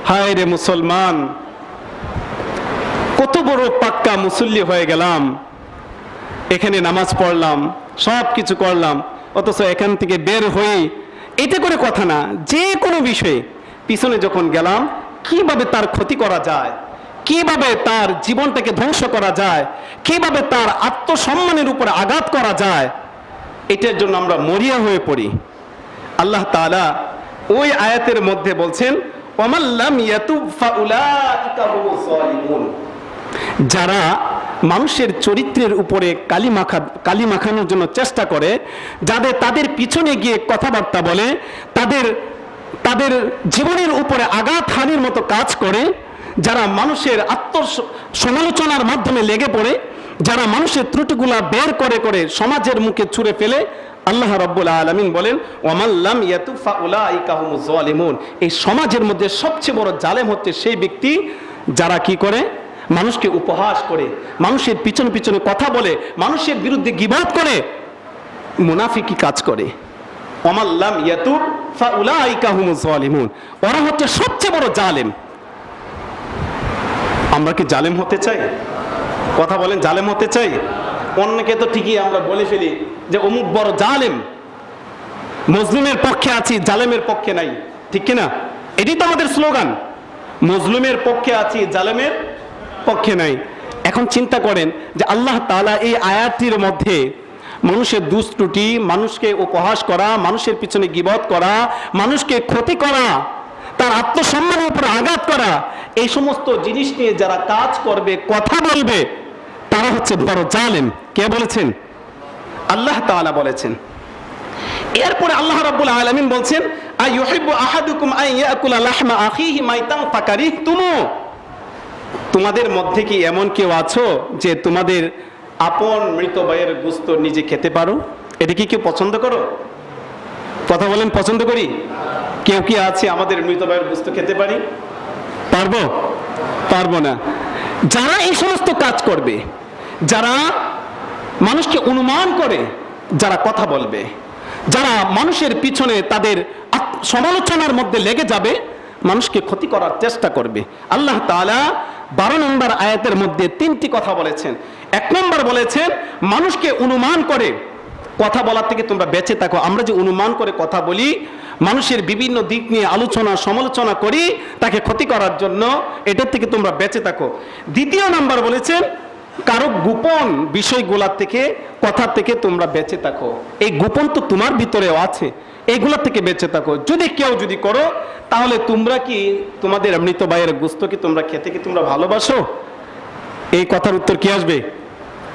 হায় রে মুসলমান, কত বড় পাক্কা মুসল্লি হয়ে গেলাম, এখানে নামাজ পড়লাম, সব কিছু করলাম, অথচ এখান থেকে বের হয়ে এটা করে কথা না, যে কোনো বিষয়ে পিছনে যখন গেলাম কিভাবে তার ক্ষতি করা যায়, কিভাবে তার জীবনটাকে ধ্বংস করা যায়, কিভাবে তার আত্মসম্মানের উপরে আঘাত করা যায়, এটার জন্য আমরা মরিয়া হয়ে পড়ি। আল্লাহ তাআলা ওই আয়াতের মধ্যে বলছেন, ওয়ামান লাম ইয়াতুব ফাউলাইকা হুমুজ জালিমুন। যারা মানুষের চরিত্রের উপরে কালি মাখানোর জন্য চেষ্টা করে, তাদের পিছনে গিয়ে কথাবার্তা বলে, তাদের জীবনের উপরে আঘাত হানির মতো কাজ করে, যারা মানুষের সমালোচনার মাধ্যমে লেগে পড়ে, যারা মানুষের ত্রুটিগুলা বের করে করে সমাজের মুখে ছুঁড়ে ফেলে, আল্লাহ রাব্বুল আলামিন বলেন ওয়ামান লাম ইয়াতুব ফাউলাইকা হুমুজ জালিমুন। এই সমাজের মধ্যে সবচেয়ে বড় জালেম হচ্ছে সেই ব্যক্তি যারা কি করে, মানুষকে উপহাস করে, মানুষের পিছনে পিছনে কথা বলে, মানুষের বিরুদ্ধে গীবত করে, মুনাফিকি কাজ করে। ওয়ামান লাম ইয়াতুব ফাউলাইকা হুমুজ জালিমুন। ওরা হচ্ছে সবচেয়ে বড় জালেম। আমরা কি জালেম হতে চাই? কথা বলেন, জালেম হতে চাই? অন্যকে তো ঠিকই আমরা বলে ফেলি যে অমুক বড় জালেম, মজলুমের পক্ষে আছি, জালেমের পক্ষে নাই, ঠিক কিনা? এটাই তো আমাদের স্লোগান, মজলুমের পক্ষে আছি, জালেমের পক্ষে নাই। এখন চিন্তা করেন যে আল্লাহ তাআলা এই আয়াতটির মধ্যে মানুষের দুষ্ত্রুটি, মানুষকে উপহাস করা, মানুষের পিছনে গীবত করা, মানুষকে ক্ষতি করা, তার আত্মসম্মানের উপর আঘাত করা, এই সমস্ত জিনিস নিয়ে যারা কাজ করবে, কথা বলবে, তারা হচ্ছে বড় জালেম। কে বলেছেন? আল্লাহ তাআলা বলেছেন। এরপরে আল্লাহ রাব্বুল আলামিন বলছেন, আইয়ুহিব্বু আহাদুকুম আন ইয়াকুলা লাহমা আখিহি মাইতান ফাকারিহতুমু। তোমাদের মধ্যে কি এমন কেউ আছো যে তোমাদের আপন মৃত ভাইয়ের গোশত নিজে খেতে পারো? এটা কি কেউ পছন্দ করো? কথা বলেন, পছন্দ করি? কেউ কি আছে আমাদের মৃত ভাইয়ের গোশত খেতে পারি? পারবো? পারবো না। যারা এই সমস্ত কাজ করবে, যারা মানুষকে অনুমান করে, যারা কথা বলবে, যারা মানুষের পিছনে তাদের সমালোচনার মধ্যে লেগে যাবে, মানুষকে ক্ষতি করার চেষ্টা করবে, আল্লাহ তাআলা 12 নম্বর আয়াতের মধ্যে 3টি কথা বলেছেন। 1 নম্বর বলেছেন, মানুষকে অনুমান করে কথা বলার থেকে তোমরা বেঁচে থাকো। আমরা যে অনুমান করে কথা বলি, মানুষের বিভিন্ন দিক নিয়ে আলোচনা সমালোচনা করি তাকে ক্ষতি করার জন্য, এটার থেকে তোমরা বেঁচে থাকো। 2 নম্বর বলেছেন, কারো গোপন বিষয়গুলোর থেকে, কথা থেকে তোমরা বেঁচে থাকো। এই গোপন তো তোমার ভিতরেও আছে, এইগুলা থেকে বেঁচে থাকো। যদি কেউ যদি করো, তাহলে তোমরা কি তোমাদের মৃত ভাইয়ের গোশত কি তোমরা খেতে কি তোমরা ভালোবাসো? এই কথার উত্তর কি আসবে?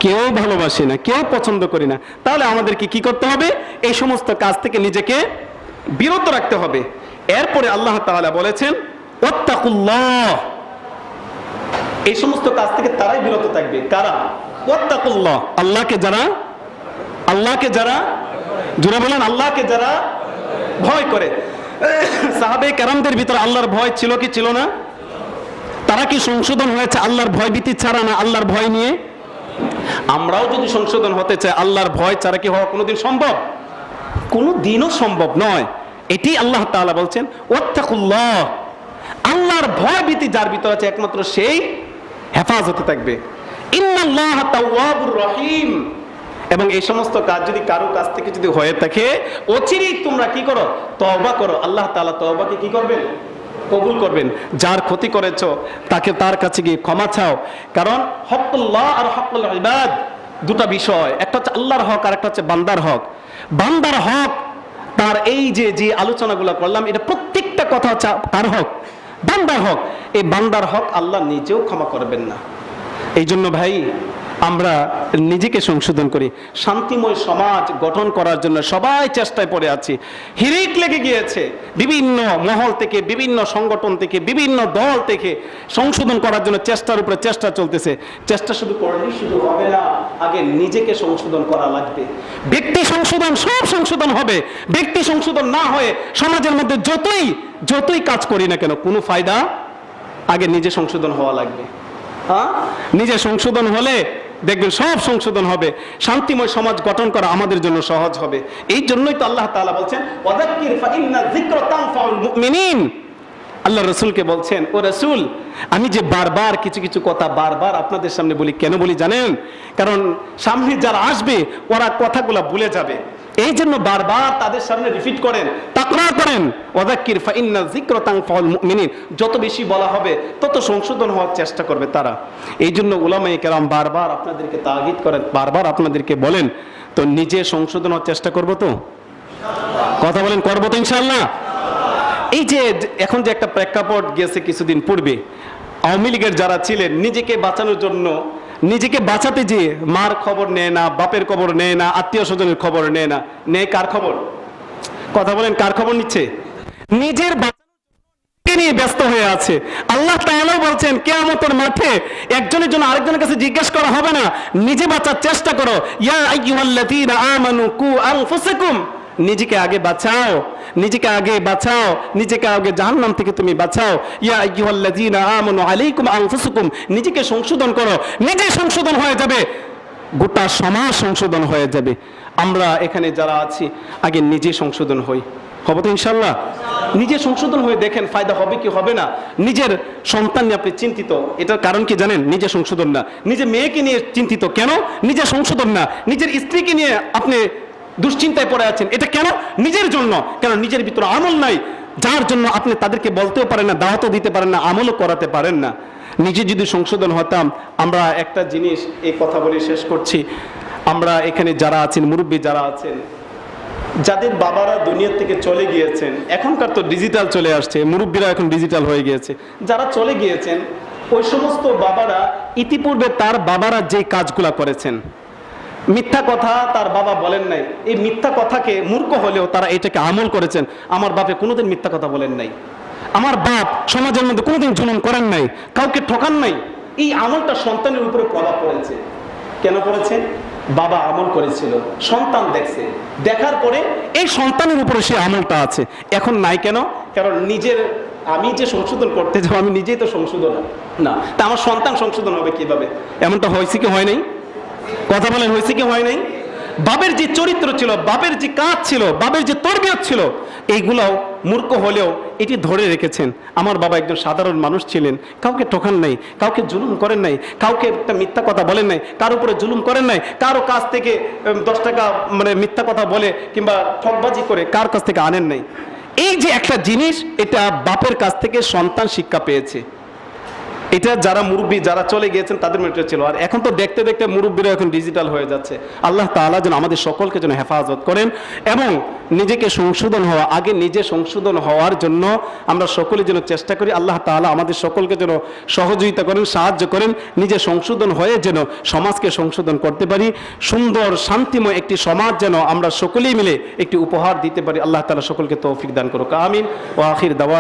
কেউ ভালোবাসে না, কেউ পছন্দ করি না। তাহলে আমাদেরকে কি করতে হবে? এই সমস্ত কাজ থেকে নিজেকে বিরত রাখতে হবে। এরপরে আল্লাহ তাআলা বলেছেন, ওয়াত্তাকুল্লাহ। এই সমস্ত কাজ থেকে তারাই বিরত থাকবে। কারা? ওয়াত্তাকুল্লাহ। আল্লাহকে যারা জোরে বলেন, আল্লাহকে যারা ভয় করে। সাহাবে কেরামদের ভিতরে আল্লাহর ভয় ছিল কি ছিল না? তারা কি সংশোধন হয়েছে আল্লাহর ভয় ভীতি ছাড়া, না আল্লাহর ভয় নিয়ে? আমরাও যদি সংশোধন হতে চাই, আল্লাহর ভয় ছাড়া কি হওয়া কোনোদিন সম্ভব? কোনোদিনও সম্ভব নয়। এটি আল্লাহ তাআলা বলছেন, ওয়াত্তাকুল্লাহ। আল্লাহর ভয় ভীতি যার ভিতরে আছে, একমাত্র সেই হেফাজতে থাকবে। ইন্নাল্লাহা তাওয়াবুর রহিম। এবং এই সমস্ত কাজ যদি কারো কাছ থেকে যদি হয়ে থাকে, অচিরেই তোমরা কি করো? তওবা করো। আল্লাহ তাআলা তওবাকে কি করবেন? কবুল করবেন। যার ক্ষতি করেছো তাকে তার কাছে গিয়ে ক্ষমা চাও। কারণ হকুল্লাহ আর হকুল ইবাদ দুটা বিষয়, একটা হচ্ছে আল্লাহর হক আর একটা হচ্ছে বান্দার হক। বান্দার হক, তার এই যে আলোচনাগুলো করলাম, এটা প্রত্যেকটা কথা হচ্ছে কার হক? বান্দার হক। এই বান্দার হক আল্লাহ নিজেও ক্ষমা করবেন না। এই জন্য ভাই, আমরা নিজেকে সংশোধন করি। শান্তিময় সমাজ গঠন করার জন্য সবাই চেষ্টায় পড়ে আছি, হিরিক লেগে গিয়েছে। বিভিন্ন মহল থেকে, বিভিন্ন সংগঠন থেকে, বিভিন্ন দল থেকে সংশোধন করার জন্য চেষ্টার উপরে চেষ্টা চলতেছে। চেষ্টা শুধু করলেই শুধু হবে না, আগে নিজেকে সংশোধন করা লাগবে। ব্যক্তি সংশোধন, সব সংশোধন হবে। ব্যক্তি সংশোধন না হয়ে সমাজের মধ্যে যতই কাজ করি না কেন কোনো ফায়দা। আগে নিজে সংশোধন হওয়া লাগবে। হ্যাঁ, নিজে সংশোধন হলে দেখবেন সব সংশোধন হবে। শান্তিময় সমাজ গঠন করা আমাদের জন্য সহজ হবে। এই জন্যই তো আল্লাহ তাআলা বলছেন ওয়াযাক্কির ফাইন্না যিকরা তানফাউল মুমিনিন। আল্লাহ রাসূলকে বলছেন, ও রাসূল, আমি যে বারবার কিছু কিছু কথা বারবার আপনাদের সামনে বলি, কেন বলি জানেন? কারণ সামনে যারা আসবে ওরা কথাগুলো ভুলে যাবে। এই জন্য বারবার তাদের সামনে রিপিট করেন, তাকরার করেন, ওয়াযাক্কির ফাইন্না যিকরা তানফাউল মুমিনিন। যত বেশি বলা হবে তত সংশোধন হওয়ার চেষ্টা করবে তারা। এই জন্য উলামায়ে কেরাম বারবার আপনাদেরকে তাগিদ করেন, বারবার আপনাদেরকে বলেন। তো নিজে সংশোধন হওয়ার চেষ্টা করব তো? কথা বলেন, করবো তো ইনশাআল্লাহ? এই যে এখন যে একটা প্রেক্ষাপট গিয়েছে কিছুদিন পূর্বে, আওয়ামী লীগের যারা ছিলেন নিজেকে বাঁচানোর জন্য, নিজেকে বাঁচাতে যে মার খবর নেয় না, বাপের খবর নেয় না, আত্মীয় স্বজনের খবর নেয় না, নেয় কার খবর? কথা বলেন, কার খবর নিচ্ছে? নিজের বাঁচানোকে নিয়ে ব্যস্ত হয়ে আছে। আল্লাহ তাআলা বলছেন কিয়ামতের মাঠে একজনের জন্য আরেকজনের কাছে জিজ্ঞাসা করা হবে না, নিজে বাঁচার চেষ্টা করো। ইয়া আইয়ুহাল্লাযীনা আমানু কু আনফুসাকুম, নিজেকে আগে বাঁচাও, নিজেকে আগে বাঁচাও, নিজেকে আগে জাহান্নাম থেকে তুমি বাঁচাও। ইয়া আইয়ুহাল্লাযীনা আমানু আলাইকুম আনফুসাকুম, নিজেকে সংশোধন করো। নিজে সংশোধন হয়ে যাবে, গোটা সমাজ সংশোধন হয়ে যাবে। আমরা এখানে যারা আছি আগে নিজে সংশোধন হই, হবে তো ইনশাআল্লাহ? নিজে সংশোধন হয়ে দেখেন ফায়দা হবে কি হবে না। নিজের সন্তান নিয়ে আপনি চিন্তিত, এটার কারণ কি জানেন? নিজে সংশোধন না। নিজের মেয়েকে নিয়ে চিন্তিত, কেন? নিজে সংশোধন না। নিজের স্ত্রীকে নিয়ে আপনি দুশ্চিন্তায় পড়ে আছেন, এটা কেন? নিজের জন্য। কেন? নিজের ভিতরে আমল নাই, যার জন্য আপনি তাদেরকে বলতেও পারেন না, দাওয়াতও দিতে পারেন না, আমলও করাতে পারেন না। নিজে যদি সংশোধন হতাম, আমরা একটা জিনিস এই কথা বলে শেষ করছি, আমরা এখানে যারা আছেন, মুরব্বী যারা আছেন, যাদের বাবারা দুনিয়া থেকে চলে গিয়েছেন, এখনকার তো ডিজিটাল চলে আসছে, মুরব্বীরা এখন ডিজিটাল হয়ে গিয়েছে, যারা চলে গিয়েছেন ওই সমস্ত বাবারা ইতিপূর্বে তার বাবারা যে কাজগুলা করেছেন, মিথ্যা কথা তার বাবা বলেন নাই, এই মিথ্যা কথাকে মূর্খ হলেও তারা এটাকে আমল করেছেন। আমার বাপে কোনোদিন মিথ্যা কথা বলেন নাই, আমার বাপ সমাজের মধ্যে কোনোদিন জুলুম করেন নাই, কাউকে ঠকান নাই। এই আমলটা সন্তানের উপরে প্রভাব পড়েছে। কেন পড়েছে? বাবা আমল করেছিল, সন্তান দেখছে, দেখার পরে এই সন্তানের উপরে সে আমলটা আছে। এখন নাই কেন? কারণ নিজের আমি যে সংশোধন করতে যাবো, আমি নিজেই তো সংশোধন না, তা আমার সন্তান সংশোধন হবে কিভাবে? এমনটা হয়েছে কি হয় নাই? কথা বলেন, হয়েছে কি হয় নাই? বাবের যে চরিত্র ছিল, বাবের যে কাজ ছিল, বাবের যে তরবিয়ত ছিল, এইগুলাও মূর্খ হলেও এটি ধরে রেখেছেন। আমার বাবা একজন সাধারণ মানুষ ছিলেন, কাউকে ঠকান নাই, কাউকে জুলুম করেন নাই, কাউকে একটা মিথ্যা কথা বলেন নাই, কার উপরে জুলুম করেন নাই, কারো কাছ থেকে 10 টাকা মানে মিথ্যা কথা বলে কিংবা ঠকবাজি করে কার কাছ থেকে আনেন নাই। এই যে একটা জিনিস, এটা বাপের কাছ থেকে সন্তান শিক্ষা পেয়েছে। এটা যারা মুরব্বী যারা চলে গিয়েছেন তাদের মধ্যে ছিল। আর এখন তো দেখতে দেখতে মুরব্বীরা এখন ডিজিটাল হয়ে যাচ্ছে। আল্লাহ তাআলা যেন আমাদের সকলকে যেন হেফাজত করেন এবং নিজেকে সংশোধন হওয়া, আগে নিজে সংশোধন হওয়ার জন্য আমরা সকলে যেন চেষ্টা করি। আল্লাহ তাআলা আমাদের সকলকে যেন সহযোগিতা করেন, সাহায্য করেন, নিজে সংশোধন হয়ে যেন সমাজকে সংশোধন করতে পারি। সুন্দর শান্তিময় একটি সমাজ যেন আমরা সকলেই মিলে একটি উপহার দিতে পারি। আল্লাহ তাআলা সকলকে তৌফিক দান করুক। আমিন। ওয়া আখির দাওয়া।